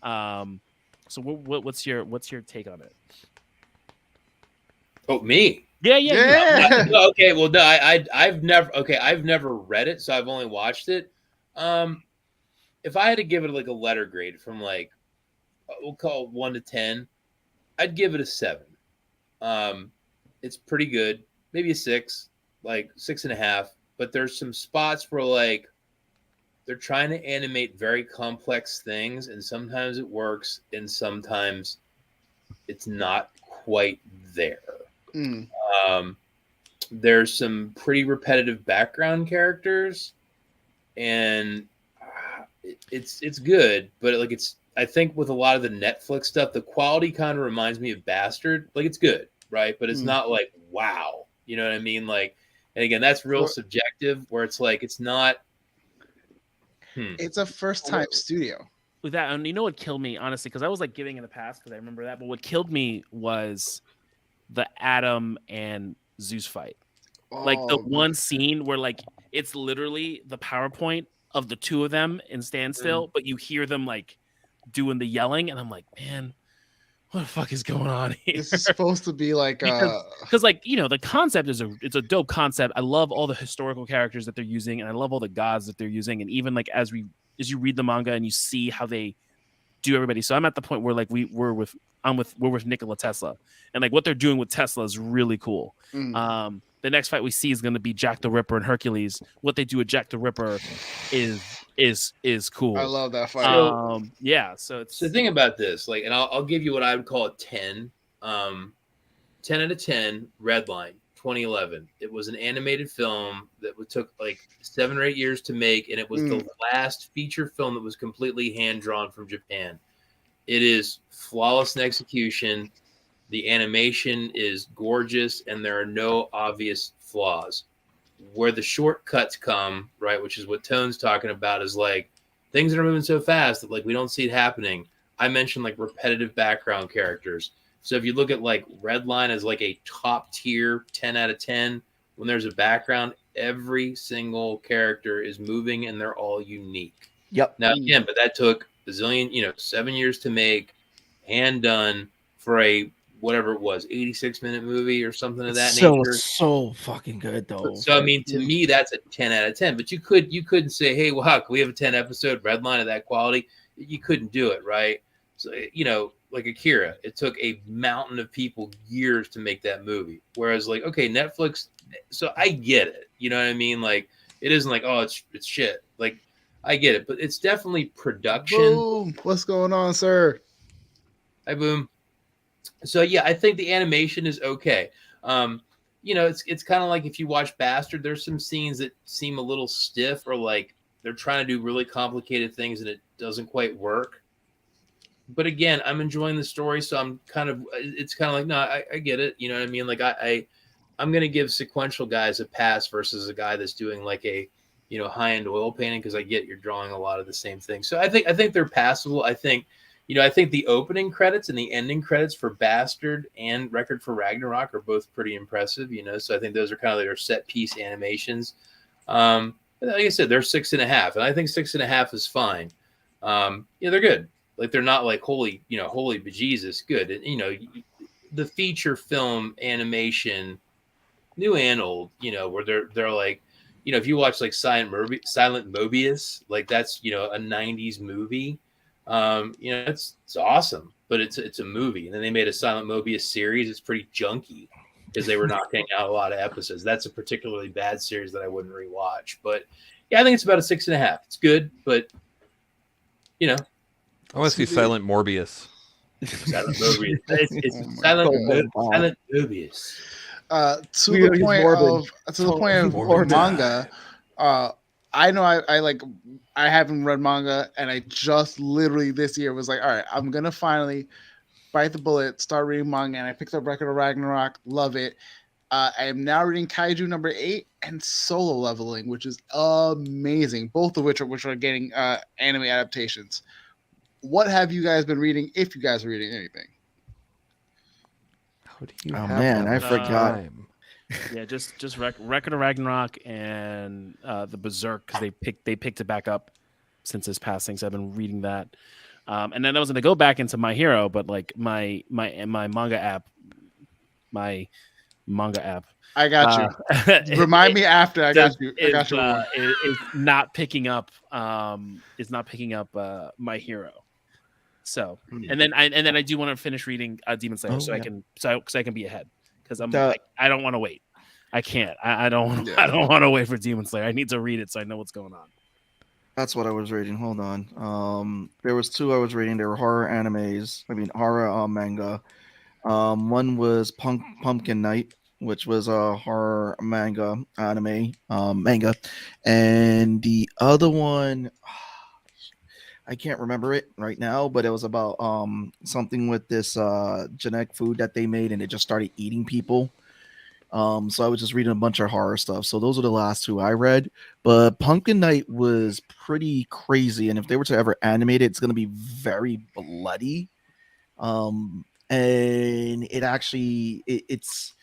So what's your take on it? Oh, me? Yeah. No, okay, well, no, I've never read it, so I've only watched it. If I had to give it like a letter grade from like we'll call it 1 to 10, I'd give it a 7. It's pretty good. Maybe a 6, like 6.5. But there's some spots where like they're trying to animate very complex things, and sometimes it works, and sometimes it's not quite there. There's some pretty repetitive background characters, and it's good, but like I think with a lot of the Netflix stuff, the quality kind of reminds me of Bastard. Like it's good, right? But it's not like wow. You know what I mean? Like, and again, that's real subjective. Where it's like it's not. It's a first-time studio. With that, and you know what killed me honestly, because I was like giving it a pass because I remember that, but what killed me was the Adam and Zeus fight. Like the one scene where like it's literally the PowerPoint of the two of them in standstill, but you hear them like doing the yelling, and I'm like, man, what the fuck is going on here? This is supposed to be like because like the concept it's a dope concept. I love all the historical characters that they're using, and I love all the gods that they're using, and even like as you read the manga and you see how they do everybody. So I'm at the point where like we're with Nikola Tesla, and like what they're doing with Tesla is really cool. The next fight we see is going to be Jack the Ripper and Hercules. What they do with Jack the Ripper is cool. I love that fight. So it's the thing about this, like, and I'll give you what I would call a 10. 10 out of 10. Redline, 2011. It was an animated film that took like 7 or 8 years to make, and it was the last feature film that was completely hand drawn from Japan. It is flawless in execution. The animation is gorgeous, and there are no obvious flaws. Where the shortcuts come, right, which is what Tone's talking about, is like things that are moving so fast that like we don't see it happening. I mentioned like repetitive background characters. So if you look at like Redline as like a top tier 10 out of 10, when there's a background, every single character is moving and they're all unique. Yep. Now again, but that took a zillion, 7 years to make, hand done for a whatever it was, 86-minute movie or something of that nature. So fucking good though. So I mean, to me, that's a 10 out of 10. But you couldn't say, hey, well, how can we have a 10 episode Redline of that quality? You couldn't do it, right? So like Akira, it took a mountain of people years to make that movie. Whereas like, okay, Netflix. So I get it. You know what I mean? Like, it isn't like, oh, it's shit. Like, I get it, but it's definitely production. Boom. What's going on, sir? Hi, Boom. So yeah, I think the animation is okay. It's kind of like if you watch Bastard, there's some scenes that seem a little stiff or like they're trying to do really complicated things and it doesn't quite work. But again, I'm enjoying the story, so it's kind of like, no, I get it. You know what I mean? Like I'm going to give sequential guys a pass versus a guy that's doing like a, high-end oil painting, because I get you're drawing a lot of the same things. So I think they're passable. I think the opening credits and the ending credits for Bastard and Record for Ragnarok are both pretty impressive, So I think those are kind of their set piece animations. Like I said, they're 6.5, and I think 6.5 is fine. They're good. Like, they're not like holy bejesus good. And, the feature film animation, new and old, where they're like, if you watch like Silent Mobius, like that's, a 90s movie. It's awesome, but it's a movie. And then they made a Silent Mobius series. It's pretty junky because they were knocking out a lot of episodes. That's a particularly bad series that I wouldn't rewatch. But yeah, I think it's about a 6.5. It's good, but I want to see Silent Morbius. Silent Mobius. It's Silent Mobius. To the point of manga, I know I haven't read manga, and I just literally this year was like, all right, I'm gonna finally bite the bullet, start reading manga, and I picked up Record of Ragnarok, love it. I am now reading Kaiju number 8 and Solo Leveling, which is amazing, both of which are getting anime adaptations. What have you guys been reading, if you guys are reading anything? I forgot. Yeah, just Record of Ragnarok and the Berserk, because they picked it back up since his passing. So I've been reading that, and then I was going to go back into My Hero, but like my manga app. I got you. Remind me after. I got you. It's not picking up. It's not picking up My Hero. So and then I do want to finish reading Demon Slayer so I can be ahead, because I don't want to wait. I can't. I don't want to wait for Demon Slayer. I need to read it so I know what's going on. That's what I was reading. Hold on. There was 2 I was reading. There were horror animes. I mean horror manga. One was Pumpkin Night, which was a horror manga, and the other one, I can't remember it right now, but it was about something with this genetic food that they made, and it just started eating people. So I was just reading a bunch of horror stuff. So those are the last 2 I read. But Pumpkin Night was pretty crazy, and if they were to ever animate it, it's going to be very bloody. And it actually it's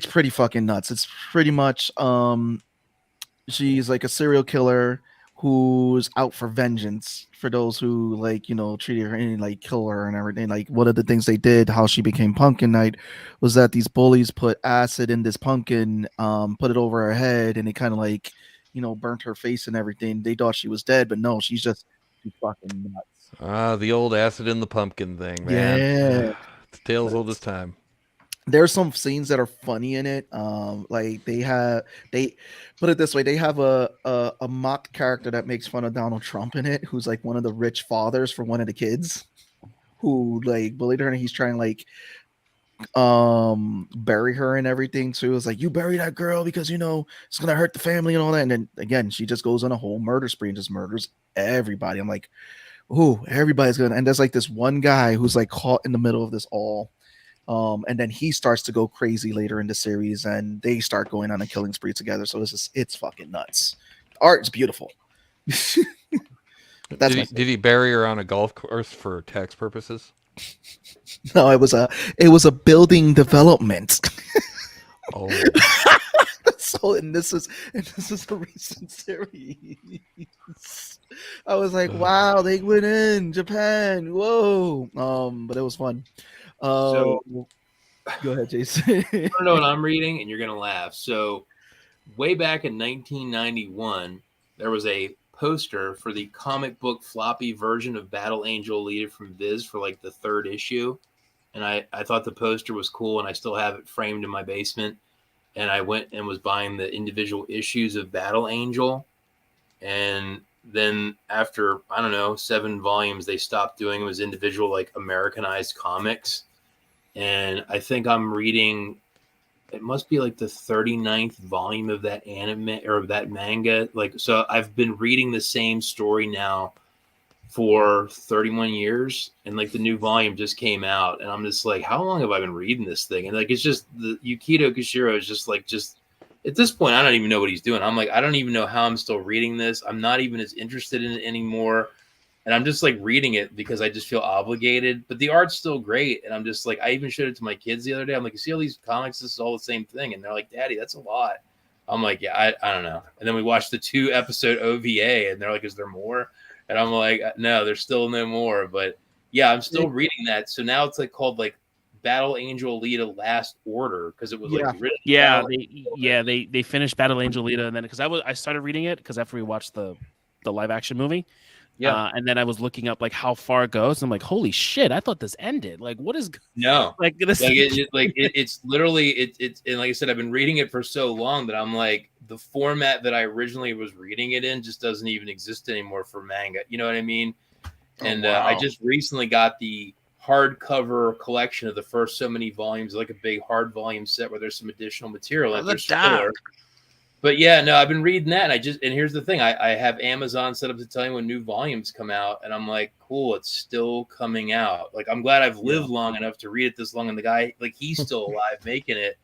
pretty fucking nuts. It's pretty much she's like a serial killer who's out for vengeance for those who treated her and like kill her and everything. Like, one of the things they did, how she became Pumpkin Night, was that these bullies put acid in this pumpkin, put it over her head, and it kind of burnt her face and everything. They thought she was dead, but no, she's fucking nuts. The old acid in the pumpkin thing, man. Yeah. It's tales old as time. There's some scenes that are funny in it. Like they put it this way, they have a mock character that makes fun of Donald Trump in it, who's like one of the rich fathers for one of the kids who like bullied her, and he's trying bury her and everything. So it was like, you bury that girl because it's gonna hurt the family and all that. And then again, she just goes on a whole murder spree and just murders everybody. I'm like, ooh, everybody's gonna. And there's like this one guy who's like caught in the middle of this all. And then he starts to go crazy later in the series, and they start going on a killing spree together. So it's fucking nuts. Art's beautiful. Did he bury her on a golf course for tax purposes? No, it was a building development. Oh, So difficult, and this is a recent series. I was like, wow, they went in Japan. Whoa. But it was fun. So Go ahead, Jason. I don't know what I'm reading, and you're gonna laugh. So way back in 1991, there was a poster for the comic book floppy version of Battle Angel Alita from Viz for like the 3rd issue. And I thought the poster was cool, and I still have it framed in my basement. And I went and was buying the individual issues of Battle Angel. And then after, I don't know, 7 volumes, they stopped doing it was individual, like Americanized comics. And I think I'm reading, it must be like the 39th volume of that anime or that manga. Like, so I've been reading the same story now for 31 years, and like the new volume just came out, and I'm just like, how long have I been reading this thing? And like, it's just the Yukito Kishiro is just at this point, I don't even know what he's doing. I'm like, I don't even know how I'm still reading this. I'm not even as interested in it anymore. And I'm just like reading it because I just feel obligated, but the art's still great. And I'm just like, I even showed it to my kids the other day. I'm like, you see all these comics? This is all the same thing. And they're like, Daddy, that's a lot. I'm like, yeah, I don't know. And then we watched the 2-episode OVA, and they're like, is there more? And I'm like, no, there's still no more. But yeah, I'm still reading that. So now it's like called like Battle Angel Alita Last Order, because it was like they finished Battle Angel Alita, and then because I started reading it because after we watched the live action movie. Yeah, and then I was looking up like how far it goes. And I'm like, holy shit! I thought this ended. Like, what is like this? It's literally it's and like I said, I've been reading it for so long that I'm like, the format that I originally was reading it in just doesn't even exist anymore for manga. You know what I mean? And I just recently got the hardcover collection of the first so many volumes, like a big hard volume set where there's some additional material. But yeah, no, I've been reading that, and here's the thing, I have Amazon set up to tell you when new volumes come out, and I'm like, cool, it's still coming out. Like, I'm glad I've lived long enough to read it this long, and the guy, like, he's still alive making it.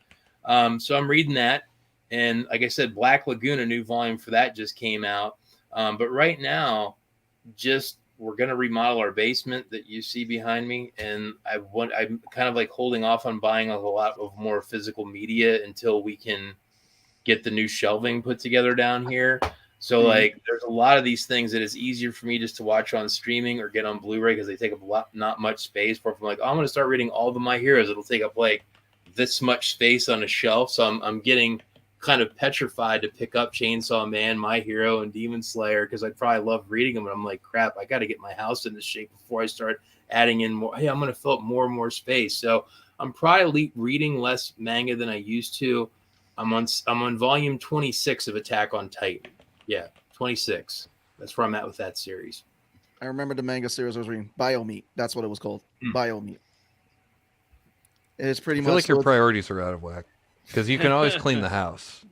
So I'm reading that, and like I said, Black Lagoon, a new volume for that just came out. But right now, we're gonna remodel our basement that you see behind me, and I'm kind of like holding off on buying a lot of more physical media until we can get the new shelving put together down here. So like there's a lot of these things that it's easier for me just to watch on streaming or get on Blu-ray because they take up not much space. But I'm like, I'm going to start reading all of My Heroes. It'll take up like this much space on a shelf. So I'm getting kind of petrified to pick up Chainsaw Man, My Hero, and Demon Slayer because I'd probably love reading them. And I'm like, crap, I got to get my house in this shape before I start adding in more. Hey, I'm going to fill up more and more space. So I'm probably reading less manga than I used to. I'm on volume 26 of Attack on Titan. Yeah, 26. That's where I'm at with that series. I remember the manga series I was reading. Biomeat. That's what it was called. Biomeat. It's pretty much. I feel like your priorities are out of whack because you can always clean the house.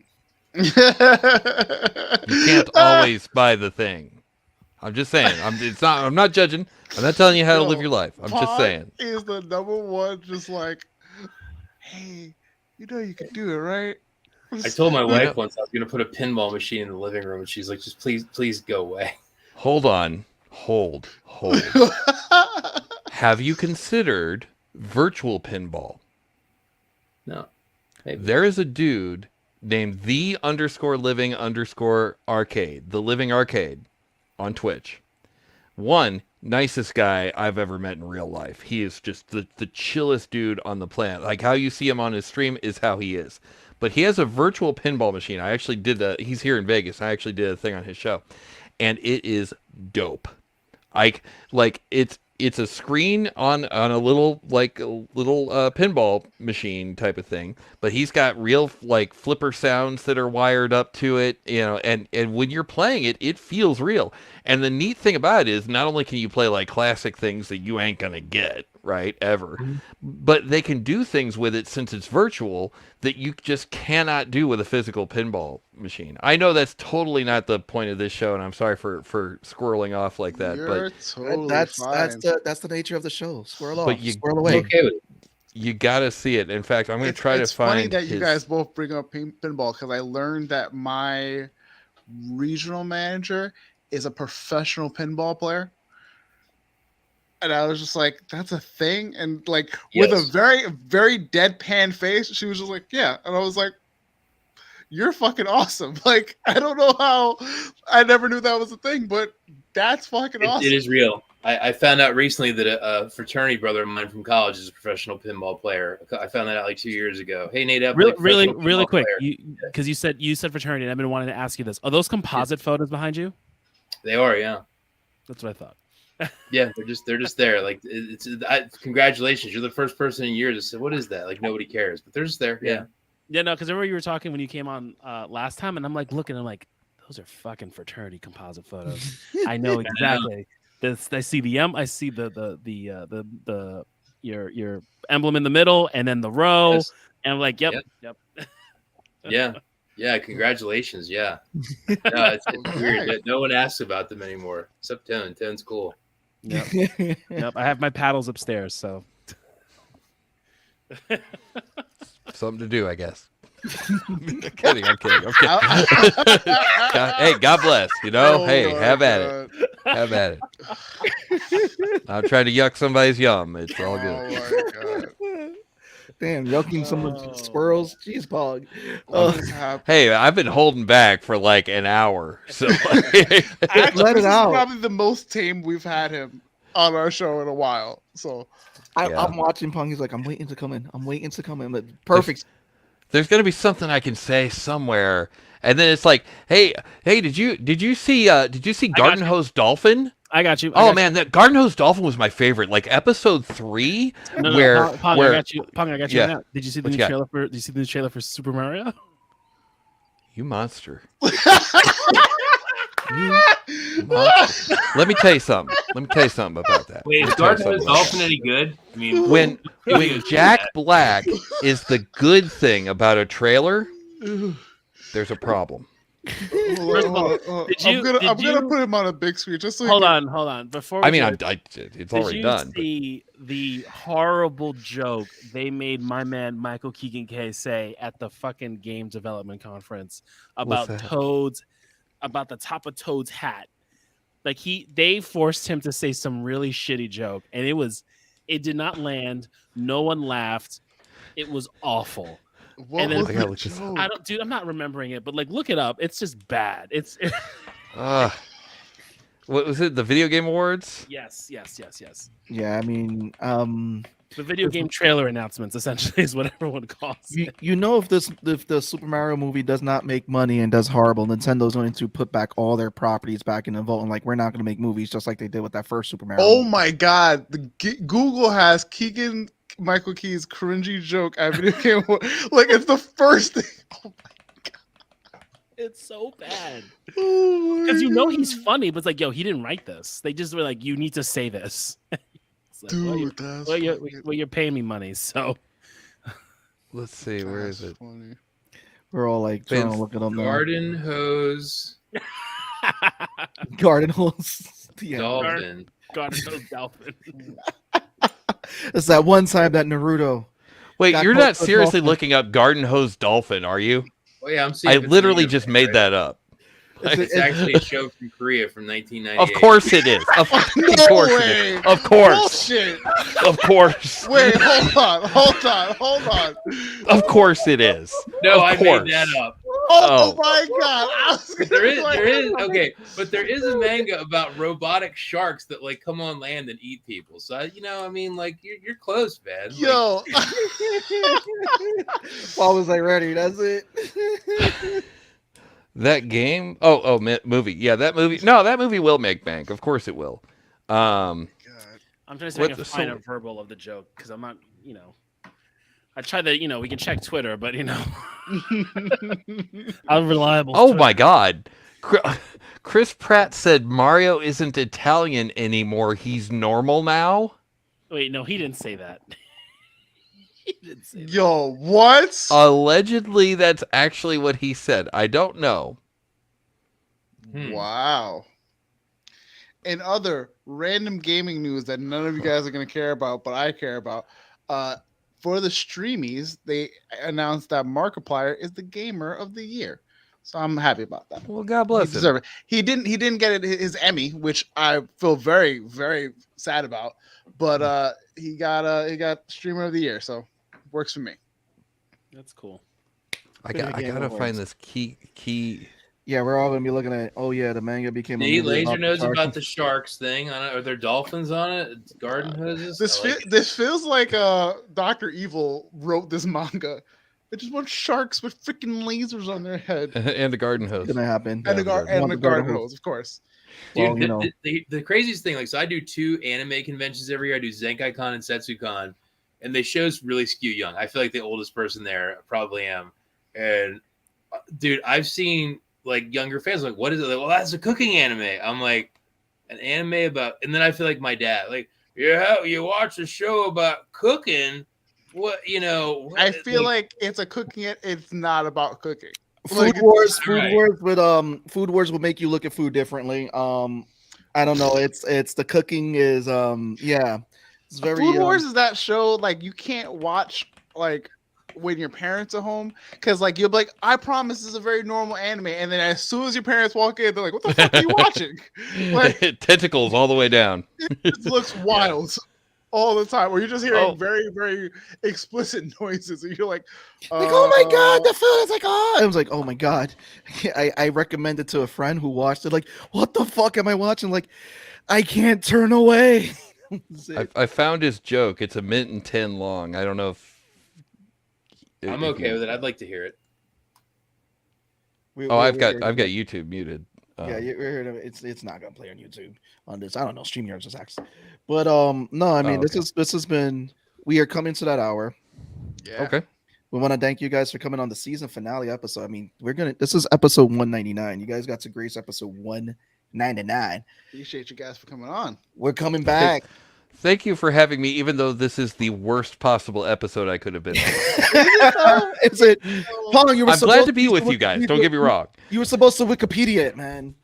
You can't always buy the thing. I'm just saying. I'm not judging. I'm not telling you how to live your life. I'm just saying. Is the number one just like, hey, you know you can do it, right? I told my wife once I was going to put a pinball machine in the living room, and she's like, just please go away. Hold on. Hold. Have you considered virtual pinball? No. Maybe. There is a dude named _living_arcade, the Living Arcade on Twitch. One, nicest guy I've ever met in real life. He is just the chillest dude on the planet. Like how you see him on his stream is how he is. But he has a virtual pinball machine. I actually did he's here in Vegas. I actually did a thing on his show. And it is dope. It's a screen on a little pinball machine type of thing, but he's got real like flipper sounds that are wired up to it, you know, and when you're playing it, it feels real. And the neat thing about it is not only can you play like classic things that you ain't gonna get right ever, but they can do things with it since it's virtual that you just cannot do with a physical pinball machine. I know that's totally not the point of this show, and I'm sorry for squirreling off like that. You're but totally that's fine. That's the nature of the show. Squirrel off, squirrel away. Okay with it. You gotta see it. In fact, I'm gonna try to find. It's funny that you guys both bring up pinball because I learned that my regional manager is a professional pinball player. And I was just like, that's a thing? And like with a very, very deadpan face, she was just like, yeah. And I was like, you're fucking awesome. Like, I don't know how I never knew that was a thing, but that's fucking awesome. It is real. I found out recently that a fraternity brother of mine from college is a professional pinball player. I found that out like 2 years ago. Hey, Nate, really quick, because you said fraternity, and I've been wanting to ask you this. Are those composite photos behind you? They are, yeah. That's what I thought. Yeah, they're just there. Like congratulations, you're the first person in years that said, "What is that?" Like nobody cares, but they're just there. Yeah. Yeah, no, because I remember you were talking when you came on last time, and I'm like looking, I'm like, those are fucking fraternity composite photos. I know exactly. I see I see the your emblem in the middle, and then the row, and I'm like, yep. Yeah. Congratulations. Yeah. No, it's weird. No one asks about them anymore, except 10. 10's cool. Yep. I have my paddles upstairs, so something to do, I guess. I'm kidding. Hey, God bless. You know, have at it. Have at it. I'm trying to yuck somebody's yum. It's all good. Oh my God. Damn, yucking some squirrels. Jeez, Pog. Hey, I've been holding back for like an hour. So actually, let it out. This is probably the most tame we've had him on our show in a while. So I'm watching Pong. He's like, I'm waiting to come in. But perfect. There's gonna be something I can say somewhere, and then it's like, hey, did you see Garden Hose Dolphin? I got you. Man, that Garden Hose Dolphin was my favorite. Like episode 3, Pong, I got you. Pong, I got you. Yeah. Did you see the new trailer for? Did you see the new trailer for Super Mario? You monster. Let me tell you something. About that. Wait, is Garden Hose Dolphin any good? I mean, when Jack Black is the good thing about a trailer, there's a problem. I'm gonna put him on a big screen just so. Hold on. Before it's already done. See the horrible joke they made my man Michael Keegan-Kay say at the fucking game development conference about Toad's, about the top of Toad's hat. Like they forced him to say some really shitty joke, and it did not land. No one laughed. It was awful. What was the joke? Dude, I'm not remembering it, but like, look it up. It's just bad. What was it? The Video Game Awards? Yes. Yeah, I mean, the video game trailer announcements essentially is what everyone calls it. You know, if the Super Mario movie does not make money and does horrible, Nintendo's going to put back all their properties back in the vault, and like, we're not going to make movies just like they did with that first Super Mario. Oh my God, Google has Michael Key's cringy joke at video game. Like, it's the first thing. Oh my God, it's so bad. Because he's funny, but it's like, yo, he didn't write this. They just were like, you need to say this. Like, dude, you're paying me money, so let's see, where is it? Funny. We're all like trying to look it up now. Garden Hose Dolphin. Garden Hose Dolphin. It's that one time that Naruto. Wait, you're not seriously looking up Garden Hose Dolphin, are you? Oh yeah, I'm seeing. I literally just made that up. It's actually a show from Korea from 1998. Of course it is. Of course it is. Of course. Bullshit. Of course. Wait, hold on. Of course it is. No, I made that up. Oh my God. There is a manga about robotic sharks that like come on land and eat people. So you're close, man. Yo. Paul was like, ready, that's it. That game? Movie. Yeah, that movie. No, that movie will make bank. Of course it will. I'm trying to see if I can find a verbal of the joke because I'm not, I tried to, we can check Twitter, but unreliable. Oh my God. Chris Pratt said Mario isn't Italian anymore. He's normal now. Wait, no, he didn't say that. Yo, what? Allegedly, that's actually what he said. I don't know. Wow. In other random gaming news that none of you guys are going to care about, but I care about, for the streamies, they announced that Markiplier is the Gamer of the Year. So I'm happy about that. Well, God bless him. He didn't get his Emmy, which I feel very, very sad about. But he got Streamer of the Year, so works for me. That's cool. I gotta find this key. Yeah, we're all gonna be looking at. Oh yeah, the manga became. See, a movie Laser about knows the about the sharks thing. Are there dolphins on it? It's garden hoses. This feels like Dr. Evil wrote this manga. It just wants sharks with freaking lasers on their head. And a garden hose. It's gonna happen. And the garden hose, of course. Dude, well, the craziest thing, like, so I do 2 anime conventions every year. I do ZenkaiCon and SetsuCon, and they shows really skew young. I feel like the oldest person there probably am. And dude, I've seen like younger fans like, what is it? Like, well, that's a cooking anime. I'm like, an anime about, and then I feel like my dad, like, yeah, you watch a show about cooking. What, you know? I feel like it's a cooking. It's not about cooking. Food Wars will make you look at food differently. I don't know. It's the cooking is yeah. It's very Food Wars is that show like you can't watch like when your parents are home because like you'll be like, I promise this is a very normal anime, and then as soon as your parents walk in, they're like, what the fuck are you watching? Like tentacles all the way down. It looks wild. All the time, where you're just hearing very, very explicit noises, and you're like, oh my god, the food is like, I was like, oh my god. I recommended to a friend who watched it, like, what the fuck am I watching? Like, I can't turn away. I found his joke. It's 1:10 long. I don't know if I'm okay with it. I'd like to hear it. I've got YouTube muted. Yeah, it's not gonna play on YouTube on this. I don't know. StreamYard just acts. But no, I mean this has been. We are coming to that hour. Yeah. Okay. We want to thank you guys for coming on the season finale episode. I mean, this is episode 199. You guys got to grace episode 199. Appreciate you guys for coming on. We're coming back. Thank you for having me, even though this is the worst possible episode I could have been on. Is it? Pong, I'm glad to be with you guys. Don't get me wrong. You were supposed to Wikipedia it, man.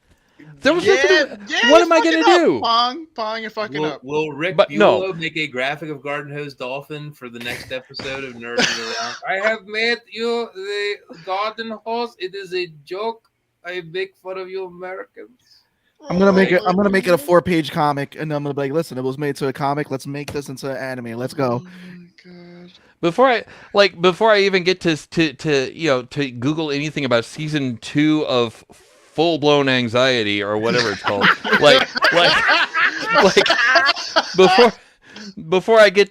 What am I going to do? Pong, you're fucking up. Will Rick Buelow make a graphic of Garden Hose Dolphin for the next episode of Nerds Around? I have made you the Garden Hose. It is a joke. I make fun of you Americans. I'm gonna make it a 4-page comic, and I'm gonna be like, listen, it was made to a comic. Let's make this into an anime. Let's go. Oh my Before God. I even get to Google anything about season 2 of Full Blown Anxiety or whatever it's called, before I get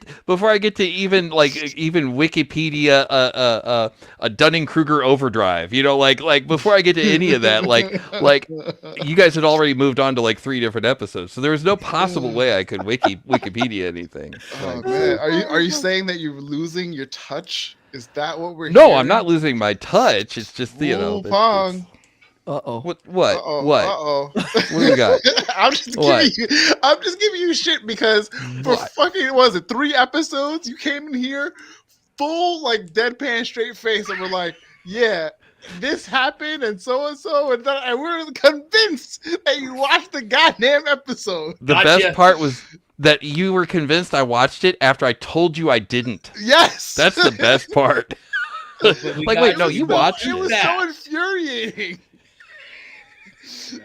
to even Wikipedia a Dunning-Kruger overdrive, before I get to any of that, like you guys had already moved on to like 3 different episodes, so there was no possible way I could Wikipedia anything. Oh man, are you saying that you're losing your touch? Is that what we're? No, hearing? I'm not losing my touch. It's just Pong. Uh-oh. What? Uh-oh. What do we got? I'm just giving you shit because for fucking, was it 3 episodes? You came in here full like deadpan straight face and we're like, yeah, this happened and so and we're convinced that you watched the goddamn episode. The best part was that you were convinced I watched it after I told you I didn't. Yes. That's the best part. Wait, no, you watched it. It was so infuriating.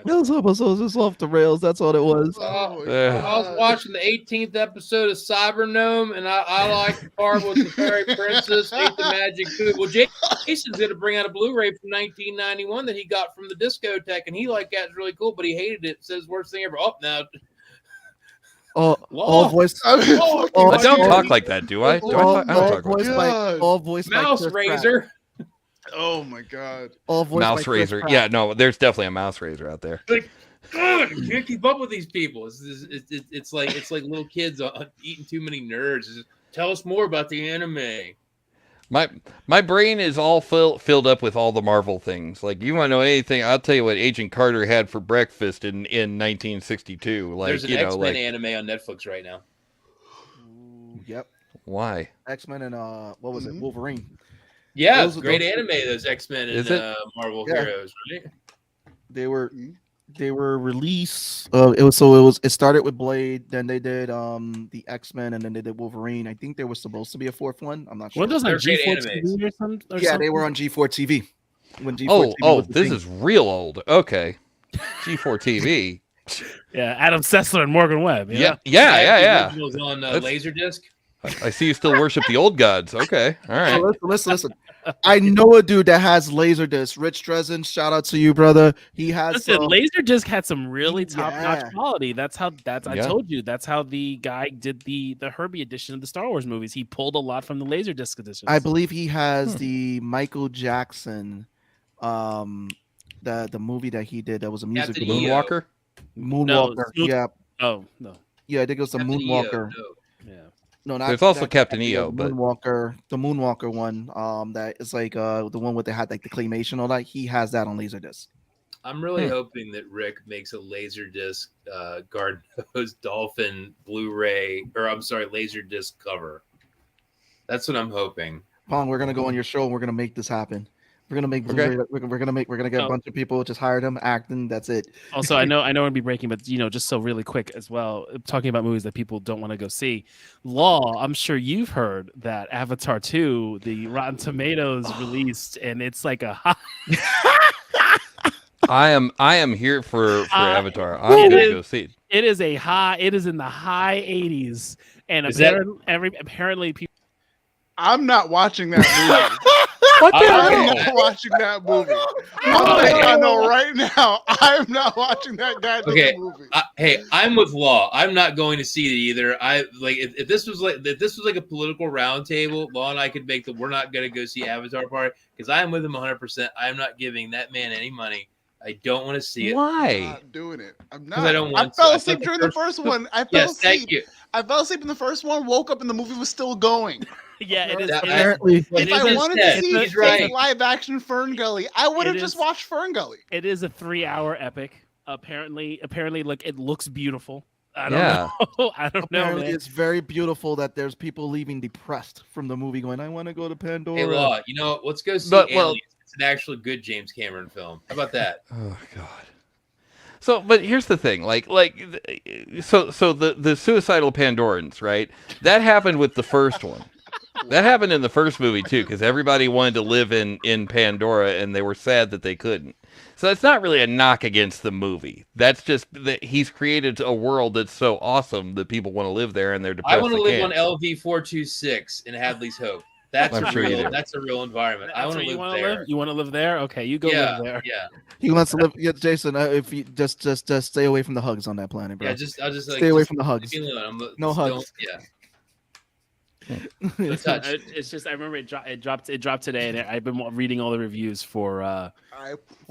Those episodes just off the rails. That's all it was. I was watching the 18th episode of Cybernome, and I like the part with the fairy princess ate the magic food. Well, Jason's going to bring out a Blu-ray from 1991 that he got from the discotheque, and he liked that. It's really cool, but he hated it. It says worst thing ever. Oh, now. All voice. I don't talk like that, do I? I don't talk like that. All voice. Mouse Razor. Oh my God! All voice Mouse Razor. Yeah, no, there's definitely a Mouse Razor out there. Like, God, you can't keep up with these people. It's like little kids eating too many nerds. Just, tell us more about the anime. My brain is all filled up with all the Marvel things. Like, you want to know anything? I'll tell you what Agent Carter had for breakfast in 1962. Like, there's an X-Men anime on Netflix right now. Yep. Why? X-Men and what was it? Wolverine. Yeah, it's great anime. Those X-Men and Marvel heroes, right? They were released. It started with Blade, then they did the X-Men, and then they did Wolverine. I think there was supposed to be a 4th one. I'm not sure. What does like G4 TV or something? Yeah, they were on G4 TV. When G4 TV this is real old. Okay, G4 TV. Yeah, Adam Sessler and Morgan Webb. Yeah. On Laserdisc. I see you still worship the old gods. Okay, all right. Listen. I know a dude that has Laserdisc. Rich Dresden, shout out to you, brother. He has. Listen, Laserdisc had some really top-notch Yeah. quality. That's how. I Yeah. told you. That's how the guy did the Herbie edition of the Star Wars movies. He pulled a lot from the Laserdisc editions. I believe he has the Michael Jackson, the movie that he did that was a music Captain video. EO. Moonwalker. Moonwalker. Yeah, Oh no. yeah, I think it was the Captain Moonwalker. EO, no. Yeah. No, not There's also that- Captain EO, but Moonwalker, the Moonwalker one. That is like the one where they had like the claymation, all that. He has that on Laserdisc. I'm really hoping that Rick makes a Laserdisc Guard-Nosed Dolphin Blu-ray, or I'm sorry, Laserdisc cover. That's what I'm hoping. Pong, we're gonna go on your show and we're gonna make this happen. We're gonna make. Okay. We're gonna get a bunch of people. Just hire them, acting. That's it. Also, I know I'm gonna be breaking, but just so really quick as well, talking about movies that people don't want to go see. Law, I'm sure you've heard that Avatar 2, the Rotten Tomatoes released, and it's like a high. I am here for Avatar. I'm gonna go see it. It is a high. It is in the high 80s, and Is that- apparently people. I'm not watching that movie. What the I'm hell? not watching that movie. I'm letting y'all know right now. I'm not watching that goddamn Okay. movie. Hey, I'm with Law. I'm not going to see it either. I like if this was like a political roundtable. Law and I could make the we're not going to go see Avatar part because I am with him 100%. I'm not giving that man any money. I don't want to see it. I'm Why? not doing it. I'm 'Cause not. I don't want to. fell I asleep thought the during the first- first one. I fell Yes, asleep. thank you. I fell asleep in the first one, woke up, and the movie was still going. Yeah, it is. That- it is- Apparently, It If is I a- wanted to instead, see he's right. a live action Fern Gully, I would have It just is- watched Fern Gully. It is a 3-hour epic. Apparently, look, it looks beautiful. I don't Yeah. know. I don't know, apparently man. it's very beautiful that there's people leaving depressed from the movie, going, "I want to go to Pandora." Hey, Law. Let's go see But, Aliens. well- It's an actually good James Cameron film. How about that? Oh God. So, but here's the thing, so the suicidal Pandorans, right? That happened with the first one. That happened in the first movie too, because everybody wanted to live in Pandora, and they were sad that they couldn't. So it's not really a knock against the movie. That's just that he's created a world that's so awesome that people want to live there, and they're depressed. I want to they live on can't. LV426 in Hadley's Hope. That's I'm a sure you real. do. That's a real environment. I That's want where to you live wanna there. You want to live there? Okay, you go Yeah, live there. yeah, He wants to live. Yeah, Jason. If you just stay away from the hugs on that planet, bro. yeah. I'll just like, stay away just from the hugs. leave me alone. No Still- hugs. Yeah. No touch. It's just I remember it dropped today, and I've been reading all the reviews for. I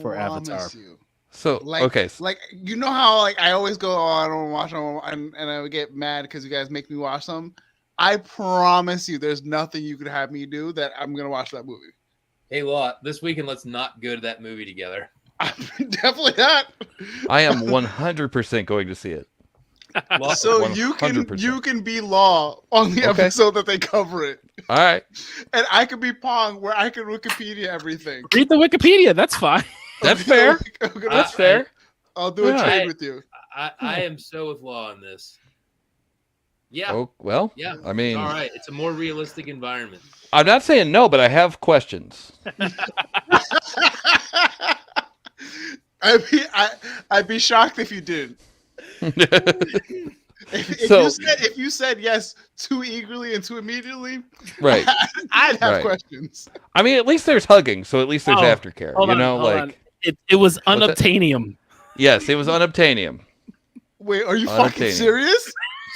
For promise Avatar. you. So Like, okay, like you know how like I always go, oh, I don't watch, and I would get mad because you guys make me watch them. I promise you, there's nothing you could have me do that I'm gonna watch that movie. Hey, Law. This weekend, let's not go to that movie together. I'm definitely not. I am 100% going to see it. Law, So you 100%. can be Law on the Okay. episode that they cover it, All right. and I could be Pong where I can Wikipedia everything. Read the Wikipedia. That's fine. That's fair. That's fair. I'll do a Yeah. trade with you. I am so with Law on this. Yeah. Oh, well, Yeah. I mean, All right. It's a more realistic environment. I'm not saying no, but I have questions. I'd be shocked if you didn't. So- If you said yes too eagerly and too immediately, Right. I'd have Right. questions. I mean, at least there's hugging, so at least there's Oh, aftercare. Hold You on, know, hold like on. It was that? unobtainium. yes, it was unobtainium. Wait, are you Unobtainium. fucking serious?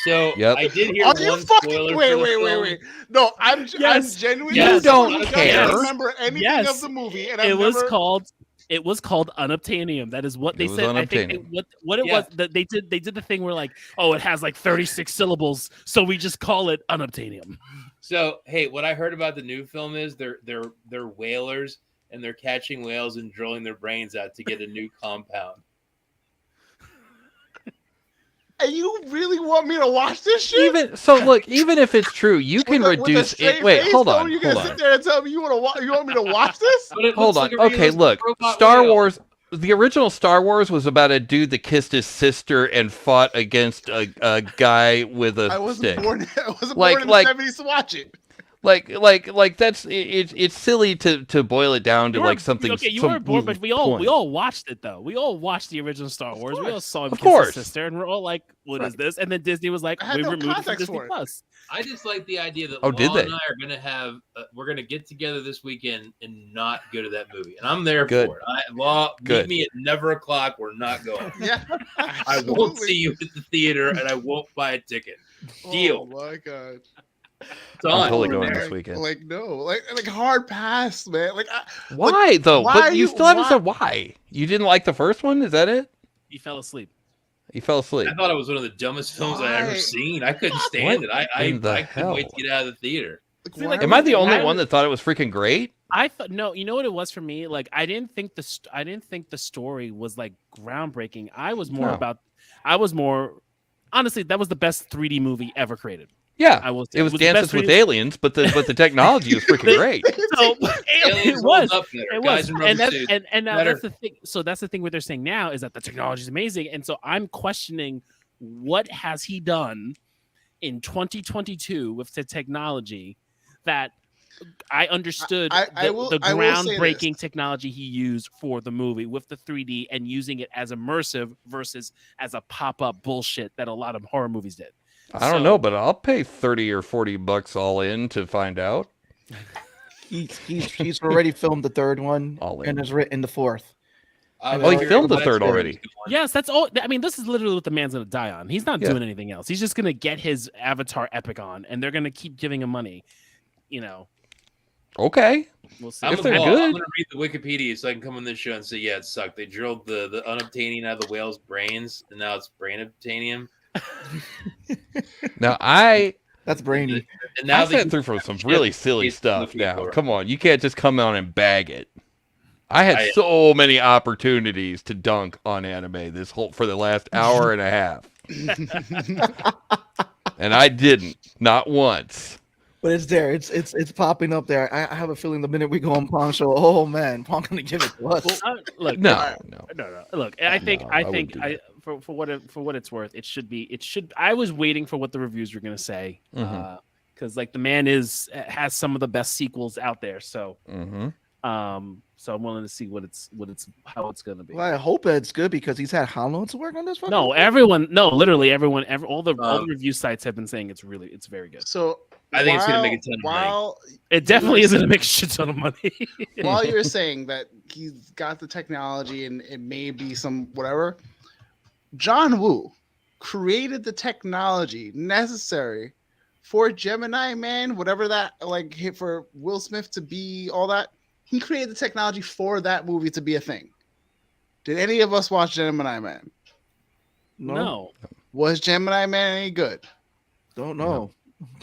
So Yep. I did hear Are one you spoiler. fucking for the wait? film. No, I'm Yes. genuinely. You don't I care. don't remember anything Yes. of the movie, and It I've was never. called unobtainium. That is what they It was said. I think unobtainium. what it Yeah. was that they did the thing where like, oh, it has like 36 syllables, so we just call it unobtainium. So hey, what I heard about the new film is they're whalers and they're catching whales and drilling their brains out to get a new compound. And you really want me to watch this shit? Even so, look, even if it's true, you can With a reduce straight it. Wait, face, hold though? on, You're hold gonna sit on. there and tell me you want me to watch this? But it Hold on. looks like a Okay, realistic look, robot Star whale. Wars. The original Star Wars was about a dude that kissed his sister and fought against a guy with I a wasn't stick. born. I wasn't Like- born in like- the '70s to watch it. Like that's it's silly to boil it down to like something. Okay, you were bored, but we all watched it though. We all watched the original Star Wars. We all saw him kiss his sister, and we're all like, "What is this?" And then Disney was like, "We removed it from Disney Plus." I just like the idea that Law and I are gonna have we're gonna get together this weekend and not go to that movie, and I'm there for it. Law, meet me at never o'clock. We're not going. Yeah, I won't see you at the theater, and I won't buy a ticket. Deal. Oh my god. I'm totally going this weekend. Like no, like hard pass, man. Like why though? But you still haven't said why. You didn't like the first one? Is that it? You fell asleep. You fell asleep. I thought it was one of the dumbest films I'd ever seen. I couldn't stand it. I couldn't wait to get out of the theater. Am I the only one that thought it was freaking great? I thought no. You know what it was for me? Like I didn't think the story was like groundbreaking. I was more honestly, that was the best 3D movie ever created. Yeah, I will say. It was Dances with Aliens, but the technology was freaking great. So it was, and now that's the thing. So that's the thing. What they're saying now is that the technology is amazing, and so I'm questioning what has he done in 2022 with the technology that I understood the groundbreaking technology he used for the movie with the 3D and using it as immersive versus as a pop-up bullshit that a lot of horror movies did. I don't know, but I'll pay $30 or $40 all in to find out. He's already filmed the third one and has written the fourth. He filmed the third already. Yes, that's all. I mean, this is literally what the man's gonna die on. He's not doing anything else. He's just gonna get his Avatar epic on, and they're gonna keep giving him money. You know. Okay. We'll see. If they're good, I'm gonna read the Wikipedia so I can come on this show and say, yeah, it sucked. They drilled the unobtainium out of the whale's brains, and now it's brain obtainium. Now that's brainy. And now I sat through for some really silly stuff. Now, come on, you can't just come on and bag it. I had so many opportunities to dunk on anime for the last hour and a half, and I didn't, not once. But it's there. It's popping up there. I have a feeling the minute we go on Pong show, oh man, Pong gonna give it to us. Look, no. Look, I think for what it's worth, it should. I was waiting for what the reviews were gonna say, because like the man has some of the best sequels out there. So, so I'm willing to see how it's gonna be. Well, I hope it's good because he's had how long to work on this? Literally everyone, all the review sites have been saying it's very good. So I think it's gonna make a ton of money. It definitely is gonna make a shit ton of money. While you're saying that he's got the technology and it may be some whatever, John Woo created the technology necessary for Gemini Man, whatever that for Will Smith to be all that. He created the technology for that movie to be a thing. Did any of us watch Gemini Man? No. Was Gemini Man any good? Don't know.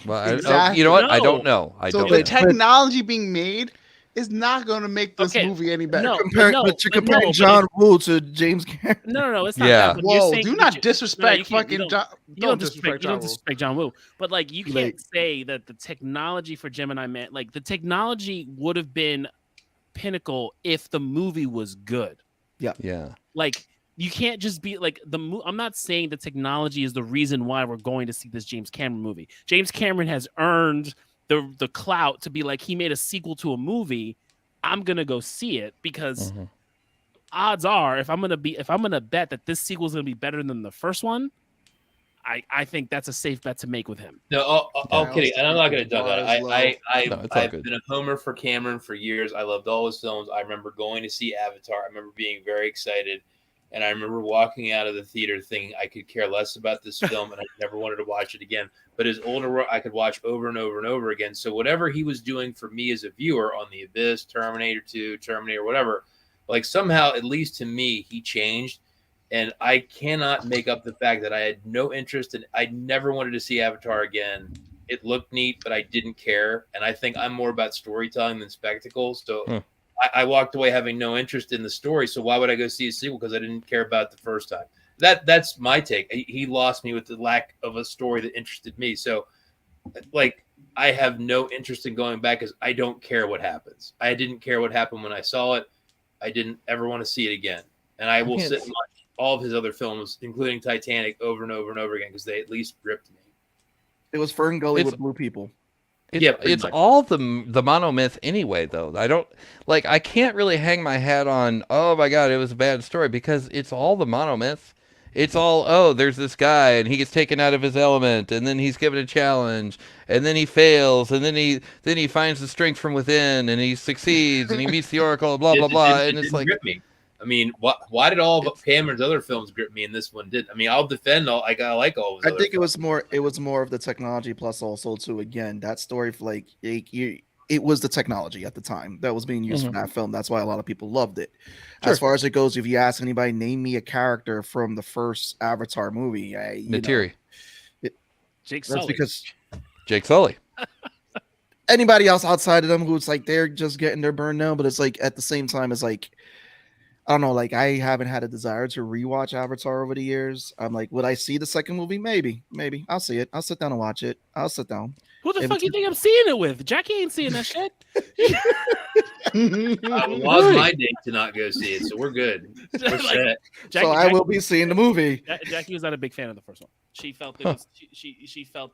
Well, exactly. You know what? No. I don't know. The technology being made is not going to make this movie any better. But you're comparing John Woo to James Cameron. No, it's not that. Whoa, do not disrespect fucking John. Don't disrespect John Woo. But like, you can't say that the technology for Gemini Man, like the technology would have been pinnacle if the movie was good. Yeah. Like, you can't just be like I'm not saying the technology is the reason why we're going to see this James Cameron movie. James Cameron has earned the clout to be like, he made a sequel to a movie. I'm gonna go see it because odds are, if I'm gonna bet that this sequel is gonna be better than the first one, I think that's a safe bet to make with him. No, kidding. And I'm not going to dunk on it. I've been a homer for Cameron for years. I loved all his films. I remember going to see Avatar. I remember being very excited. And I remember walking out of the theater thinking I could care less about this film and I never wanted to watch it again. But as older, I could watch over and over and over again. So whatever he was doing for me as a viewer on The Abyss, Terminator 2, Terminator, whatever, like somehow, at least to me, he changed. And I cannot make up the fact that I had no interest in. I never wanted to see Avatar again. It looked neat, but I didn't care. And I think I'm more about storytelling than spectacle. So I walked away having no interest in the story. So why would I go see a sequel? Because I didn't care about it the first time. That's my take. He lost me with the lack of a story that interested me. So, like, I have no interest in going back because I don't care what happens. I didn't care what happened when I saw it. I didn't ever want to see it again. And I will sit and watch all of his other films, including Titanic, over and over and over again because they at least gripped me. It was Fern Gully with blue people. It's all the monomyth anyway, though. I can't really hang my hat on, oh my god, it was a bad story, because it's all the monomyth. It's all, oh, there's this guy and he gets taken out of his element, and then he's given a challenge, and then he fails, and then he finds the strength from within, and he succeeds, and he meets the Oracle, blah blah blah, and it's like, grip me. I mean, why did all of Cameron's other films grip me and this one didn't? I mean, I'll defend all. I like all of his. I think it was more of the technology, plus also too. Again, that story for it was the technology at the time that was being used for that film. That's why a lot of people loved it. Sure. As far as it goes, if you ask anybody, name me a character from the first Avatar movie. Natiri. Jake Sully. That's because Jake Sully. Anybody else outside of them who's like they're just getting their burn now, but it's like at the same time, it's like. I don't know, like I haven't had a desire to rewatch Avatar over the years. I'm like, would I see the second movie? Maybe. I'll see it. I'll sit down and watch it. I'll sit down. Who the fuck you think I'm seeing it with? Jackie ain't seeing that shit. I lost my date to not go see it, so we're good. We're set. So I will be seeing the movie. Jackie was not a big fan of the first one. She felt it was she felt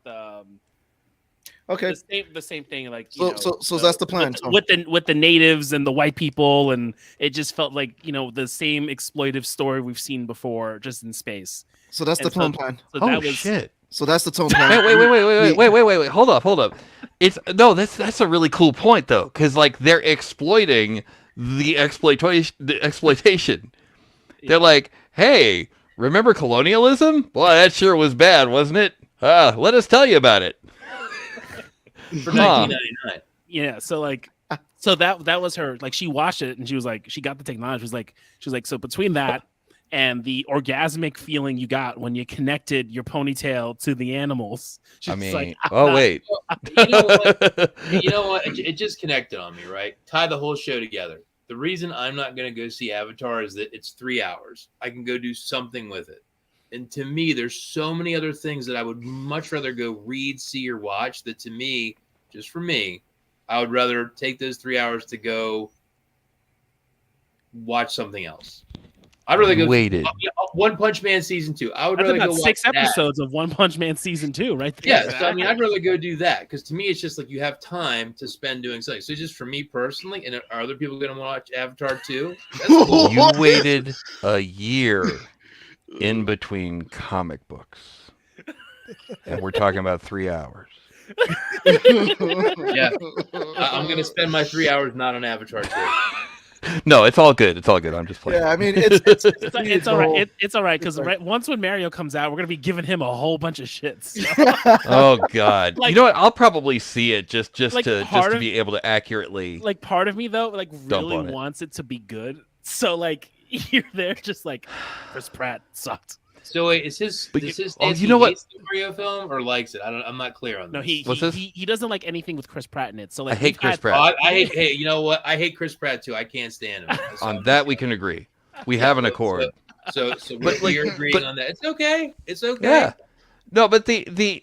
okay, the same thing. Like so that's the plan. With the natives and the white people, and it just felt like the same exploitive story we've seen before, just in space. So that's the tone plan. So shit. So that's the tone plan. Wait. Hold up. That's a really cool point though, because like they're exploiting the exploitation. Yeah. They're like, hey, remember colonialism? Boy, that sure was bad, wasn't it? Let us tell you about it. For 1999. Yeah, so that was her. Like she watched it and she was like, she got the technology. She was like, so between that and the orgasmic feeling you got when you connected your ponytail to the animals. Wait. You know what? It just connected on me, right? Tie the whole show together. The reason I'm not going to go see Avatar is that it's 3 hours. I can go do something with it. And to me, there's so many other things that I would much rather go read, see, or watch that to me, just for me, I would rather take those 3 hours to go watch something else. I'd rather go One Punch Man season 2. I would rather go watch 6 episodes of One Punch Man season 2 right there. Yeah, exactly. So I mean, I'd rather go do that because to me, it's just like you have time to spend doing something. So just for me personally, and are other people going to watch Avatar 2? Cool. You waited a year in between comic books, and we're talking about 3 hours. Yeah, I'm gonna spend my 3 hours not on Avatar 2. No, it's all good. I'm just playing. Yeah, I mean, it's all right. It's all right because once when Mario comes out, we're gonna be giving him a whole bunch of shits. Oh God! You know what? I'll probably see it just to be able to accurately. Like part of me though, like really wants it to be good. So like you're there, just like Chris Pratt sucked. So wait, is his you know what? Hates the Mario film or likes it? I'm not clear on this. No, he doesn't like anything with Chris Pratt in it. So like I hate Chris Pratt. Hey, you know what? I hate Chris Pratt too. I can't stand him. On that we can agree. We have an accord. So we're agreeing on that. It's okay. Yeah. No, but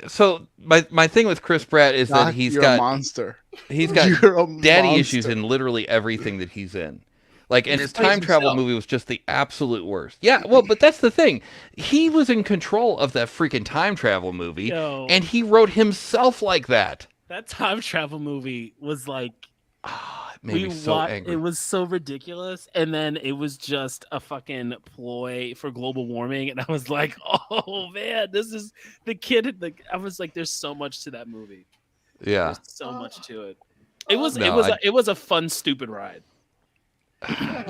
so my thing with Chris Pratt is that he's got a monster. He's got daddy issues in literally everything that he's in. Like, and his time travel movie was just the absolute worst. Yeah, well, but that's the thing. He was in control of that freaking time travel movie, and he wrote himself like that. That time travel movie was like... it made me so angry. It was so ridiculous, and then it was just a fucking ploy for global warming, and I was like, oh, man, this is the kid... I was like, there's so much to that movie. Yeah. There's so much to it. It was a fun, stupid ride.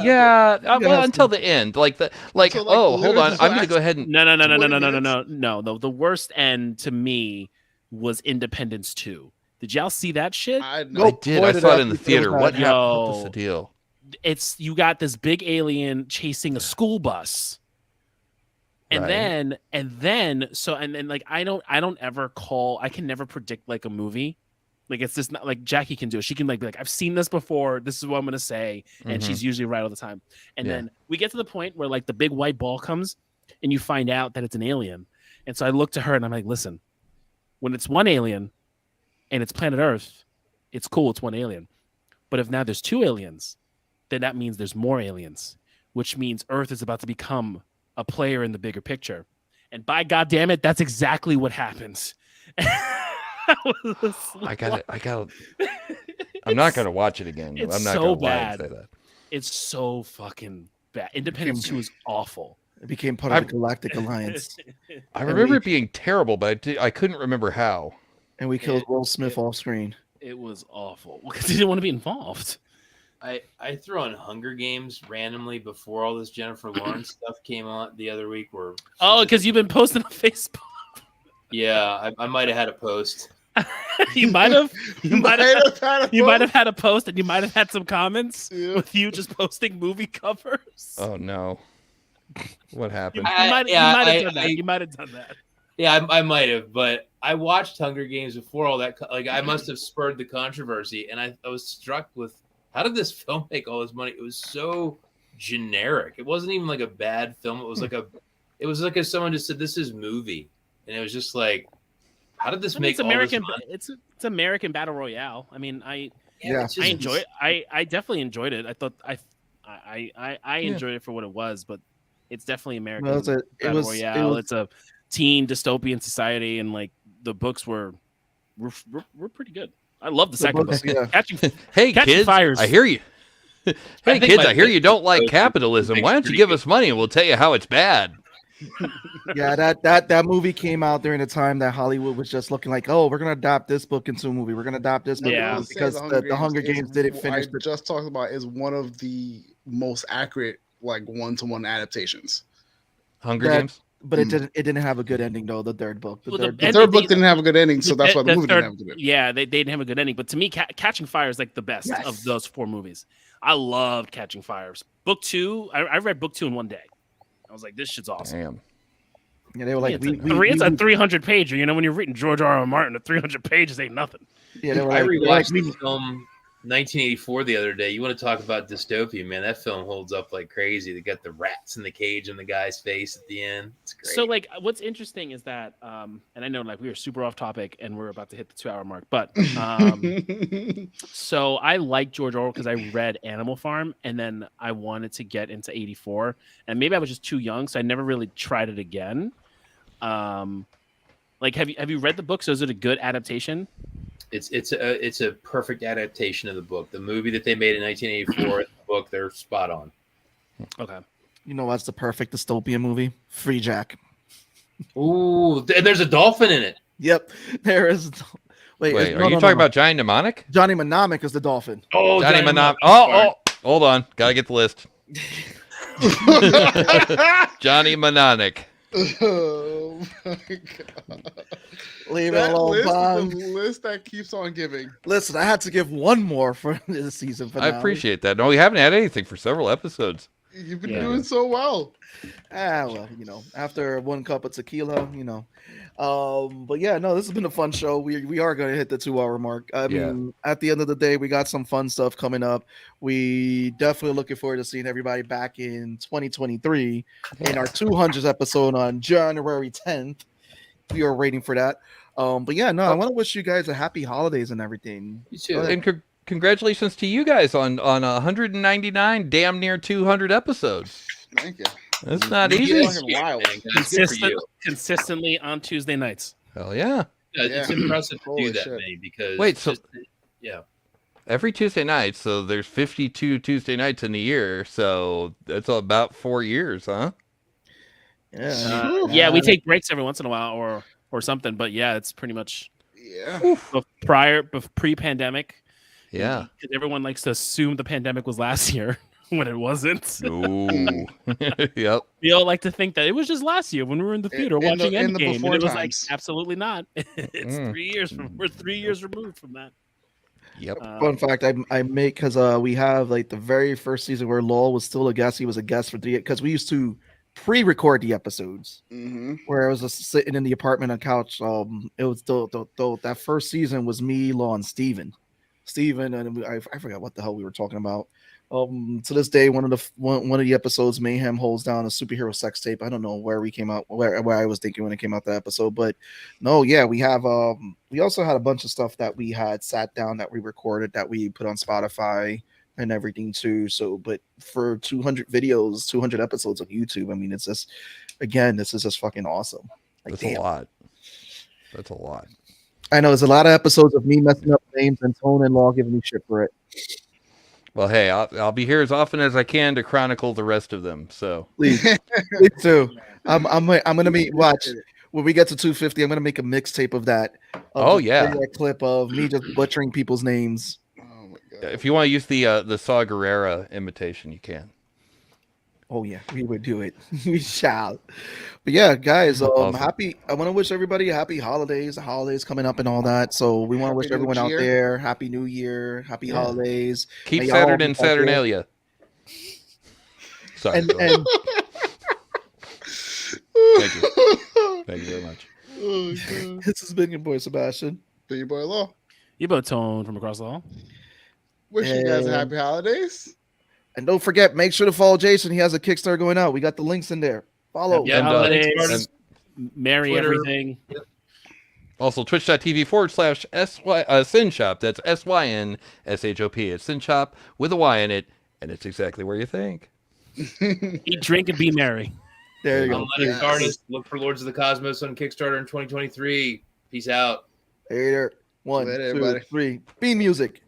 Yeah, well, until the end, hold on, I'm gonna go ahead and no. The worst end to me was Independence 2. Did y'all see that shit? I did. I saw it in the theater. What happened? What's the deal? You got this big alien chasing a school bus, and then like I can never predict like a movie. Like it's just not like Jackie can do it. She can like be like, I've seen this before. This is what I'm gonna say, and she's usually right all the time. And then we get to the point where like the big white ball comes, and you find out that it's an alien. And so I look to her and I'm like, listen, when it's one alien, and it's planet Earth, it's cool. It's one alien. But if now there's 2 aliens, then that means there's more aliens, which means Earth is about to become a player in the bigger picture. And by God damn it, that's exactly what happens. I got I'm not gonna watch it again. It's I'm not so gonna lie and bad. say that. It's so fucking bad. Independence 2 is awful. It became part of the Galactic Alliance, I remember it being terrible, but I couldn't remember how. and we killed Will Smith off screen. It was awful because he didn't want to be involved. I threw on Hunger Games randomly before all this Jennifer Lawrence stuff came on the other week. Because you've been posting on Facebook. Yeah, I might have had a post. You might have had a post, and you might have had some comments with you just posting movie covers. Oh no, what happened? You might have done that. Yeah, I might have, but I watched Hunger Games before all that. Like, I must have spurred the controversy, and I was struck with how did this film make all this money? It was so generic. It wasn't even like a bad film. It was like if someone just said, "This is movie," and it was just like, how did this make all this money? It's American Battle Royale. I mean, I enjoy it. I definitely enjoyed it. I thought I enjoyed it for what it was, but it's definitely American Battle Royale. It's a teen dystopian society, and like the books were pretty good. I love the second book. Yeah. Catching kids, Fires. I hear you. Hey kids, I hear you don't like capitalism. Why don't you give us money and we'll tell you how it's bad? Yeah, that movie came out during the time that Hollywood was just looking like, oh, we're gonna adapt this book into a movie. We're gonna adapt this book because the Hunger Games didn't finish. I just talked about is one of the most accurate like one-to-one adaptations. Hunger Games. But it didn't have a good ending though. The third book, the third book didn't have a good ending, so that's why the movie didn't have a good ending. Yeah, they didn't have a good ending. But to me, Catching Fire is like the best of those 4 movies. I loved Catching Fires. Book 2, I read book 2 in one day. I was like, this shit's awesome. Damn. Yeah, they were like, it's a 300 pager. You know, when you're reading George R.R. Martin, the 300 pages ain't nothing. Yeah, they were I rewatched the film 1984 the other day. You want to talk about dystopia, man? That film holds up like crazy. They got the rats in the cage in the guy's face at the end. It's great. So, like, what's interesting is that, and I know, like, we are super off topic and we're about to hit the 2-hour mark, but so I like George Orwell because I read Animal Farm, and then I wanted to get into 84, and maybe I was just too young, so I never really tried it again. Like, have you read the book? So is it a good adaptation? It's a perfect adaptation of the book. The movie that they made in 1984, the book, they're spot on. Okay. You know what's the perfect dystopian movie? Free Jack. Ooh, and there's a dolphin in it. Yep, there is. Wait, are you talking about Johnny Mnemonic? Johnny Mnemonic is the dolphin. Oh, Johnny Mnemonic. Oh, hold on. Gotta get the list. Johnny Mnemonic. Oh my god. Leave it alone, Pong. The list that keeps on giving. Listen, I had to give one more for this season finale. I appreciate that. No, we haven't had anything for several episodes. You've been doing so well. Well, you know, after 1 cup of tequila, you know. But yeah, no, this has been a fun show. We are going to hit the 2-hour mark. I mean, at the end of the day, we got some fun stuff coming up. We definitely looking forward to seeing everybody back in 2023 in our 200th episode on January 10th. We are waiting for that. But yeah, no, I want to wish you guys a happy holidays and everything. You too. And congratulations to you guys on 199, damn near 200 episodes. Thank you. That's not easy. Wild. Consistently on Tuesday nights. Hell yeah. It's impressive to Holy do that, shit. many because Wait, so every Tuesday night, so there's 52 Tuesday nights in a year, so that's about 4 years, huh? Yeah, we take breaks every once in a while or something, but yeah, it's pretty much pre-pandemic. Yeah, because everyone likes to assume the pandemic was last year when it wasn't. Ooh. Yep. We all like to think that it was just last year when we were in the theater watching Endgame, and it was like absolutely not. It's 3 years we're 3 years removed from that. Yep. Fun fact, I make because we have like the very first season where Lowell was still a guest. He was a guest for because we used to pre-record the episodes where I was just sitting in the apartment on couch. It was that first season was me, Law, and Steven, and I forgot what the hell we were talking about. To this day, one of the episodes, Mayhem holds down a superhero sex tape. I don't know where we came out, where I was thinking when it came out that episode, but no, yeah, we have. We also had a bunch of stuff that we had sat down that we recorded that we put on Spotify and everything too. So, but for 200 videos, 200 episodes on YouTube, I mean, it's just, again, this is just fucking awesome. Like, That's a lot. That's a lot. I know there's a lot of episodes of me messing up names and Tone and Law giving me shit for it. Well, hey, I'll be here as often as I can to chronicle the rest of them. So Please, please too. I'm gonna watch when we get to 250. I'm gonna make a mixtape of that. That clip of me just butchering people's names. Oh my god! If you want to use the Saw Gerrera imitation, you can. Oh yeah, we would do it. We shall. But yeah, guys, Awesome. I want to wish everybody happy holidays. The holidays coming up and all that. So we want to wish everyone out there happy New Year, happy holidays. Keep Saturday and Saturnalia. Sorry. And Thank you. Thank you very much. Oh, this has been your boy Sebastian. Been your boy Law. Your boy Tone from across the hall. Wish you guys a happy holidays. And don't forget, make sure to follow Jason. He has a Kickstarter going out. We got the links in there. Follow. Yeah, holidays. And Merry Twitter. everything. Also, twitch.tv/SynShop. That's SYNSHOP. It's SynShop with a Y in it, and it's exactly where you think. Eat, drink, and be merry. There you go. I'm Lenox Artist. Look for Lords of the Cosmos on Kickstarter in 2023. Peace out. Later. 1, Later, 2, everybody. 3. Bean music.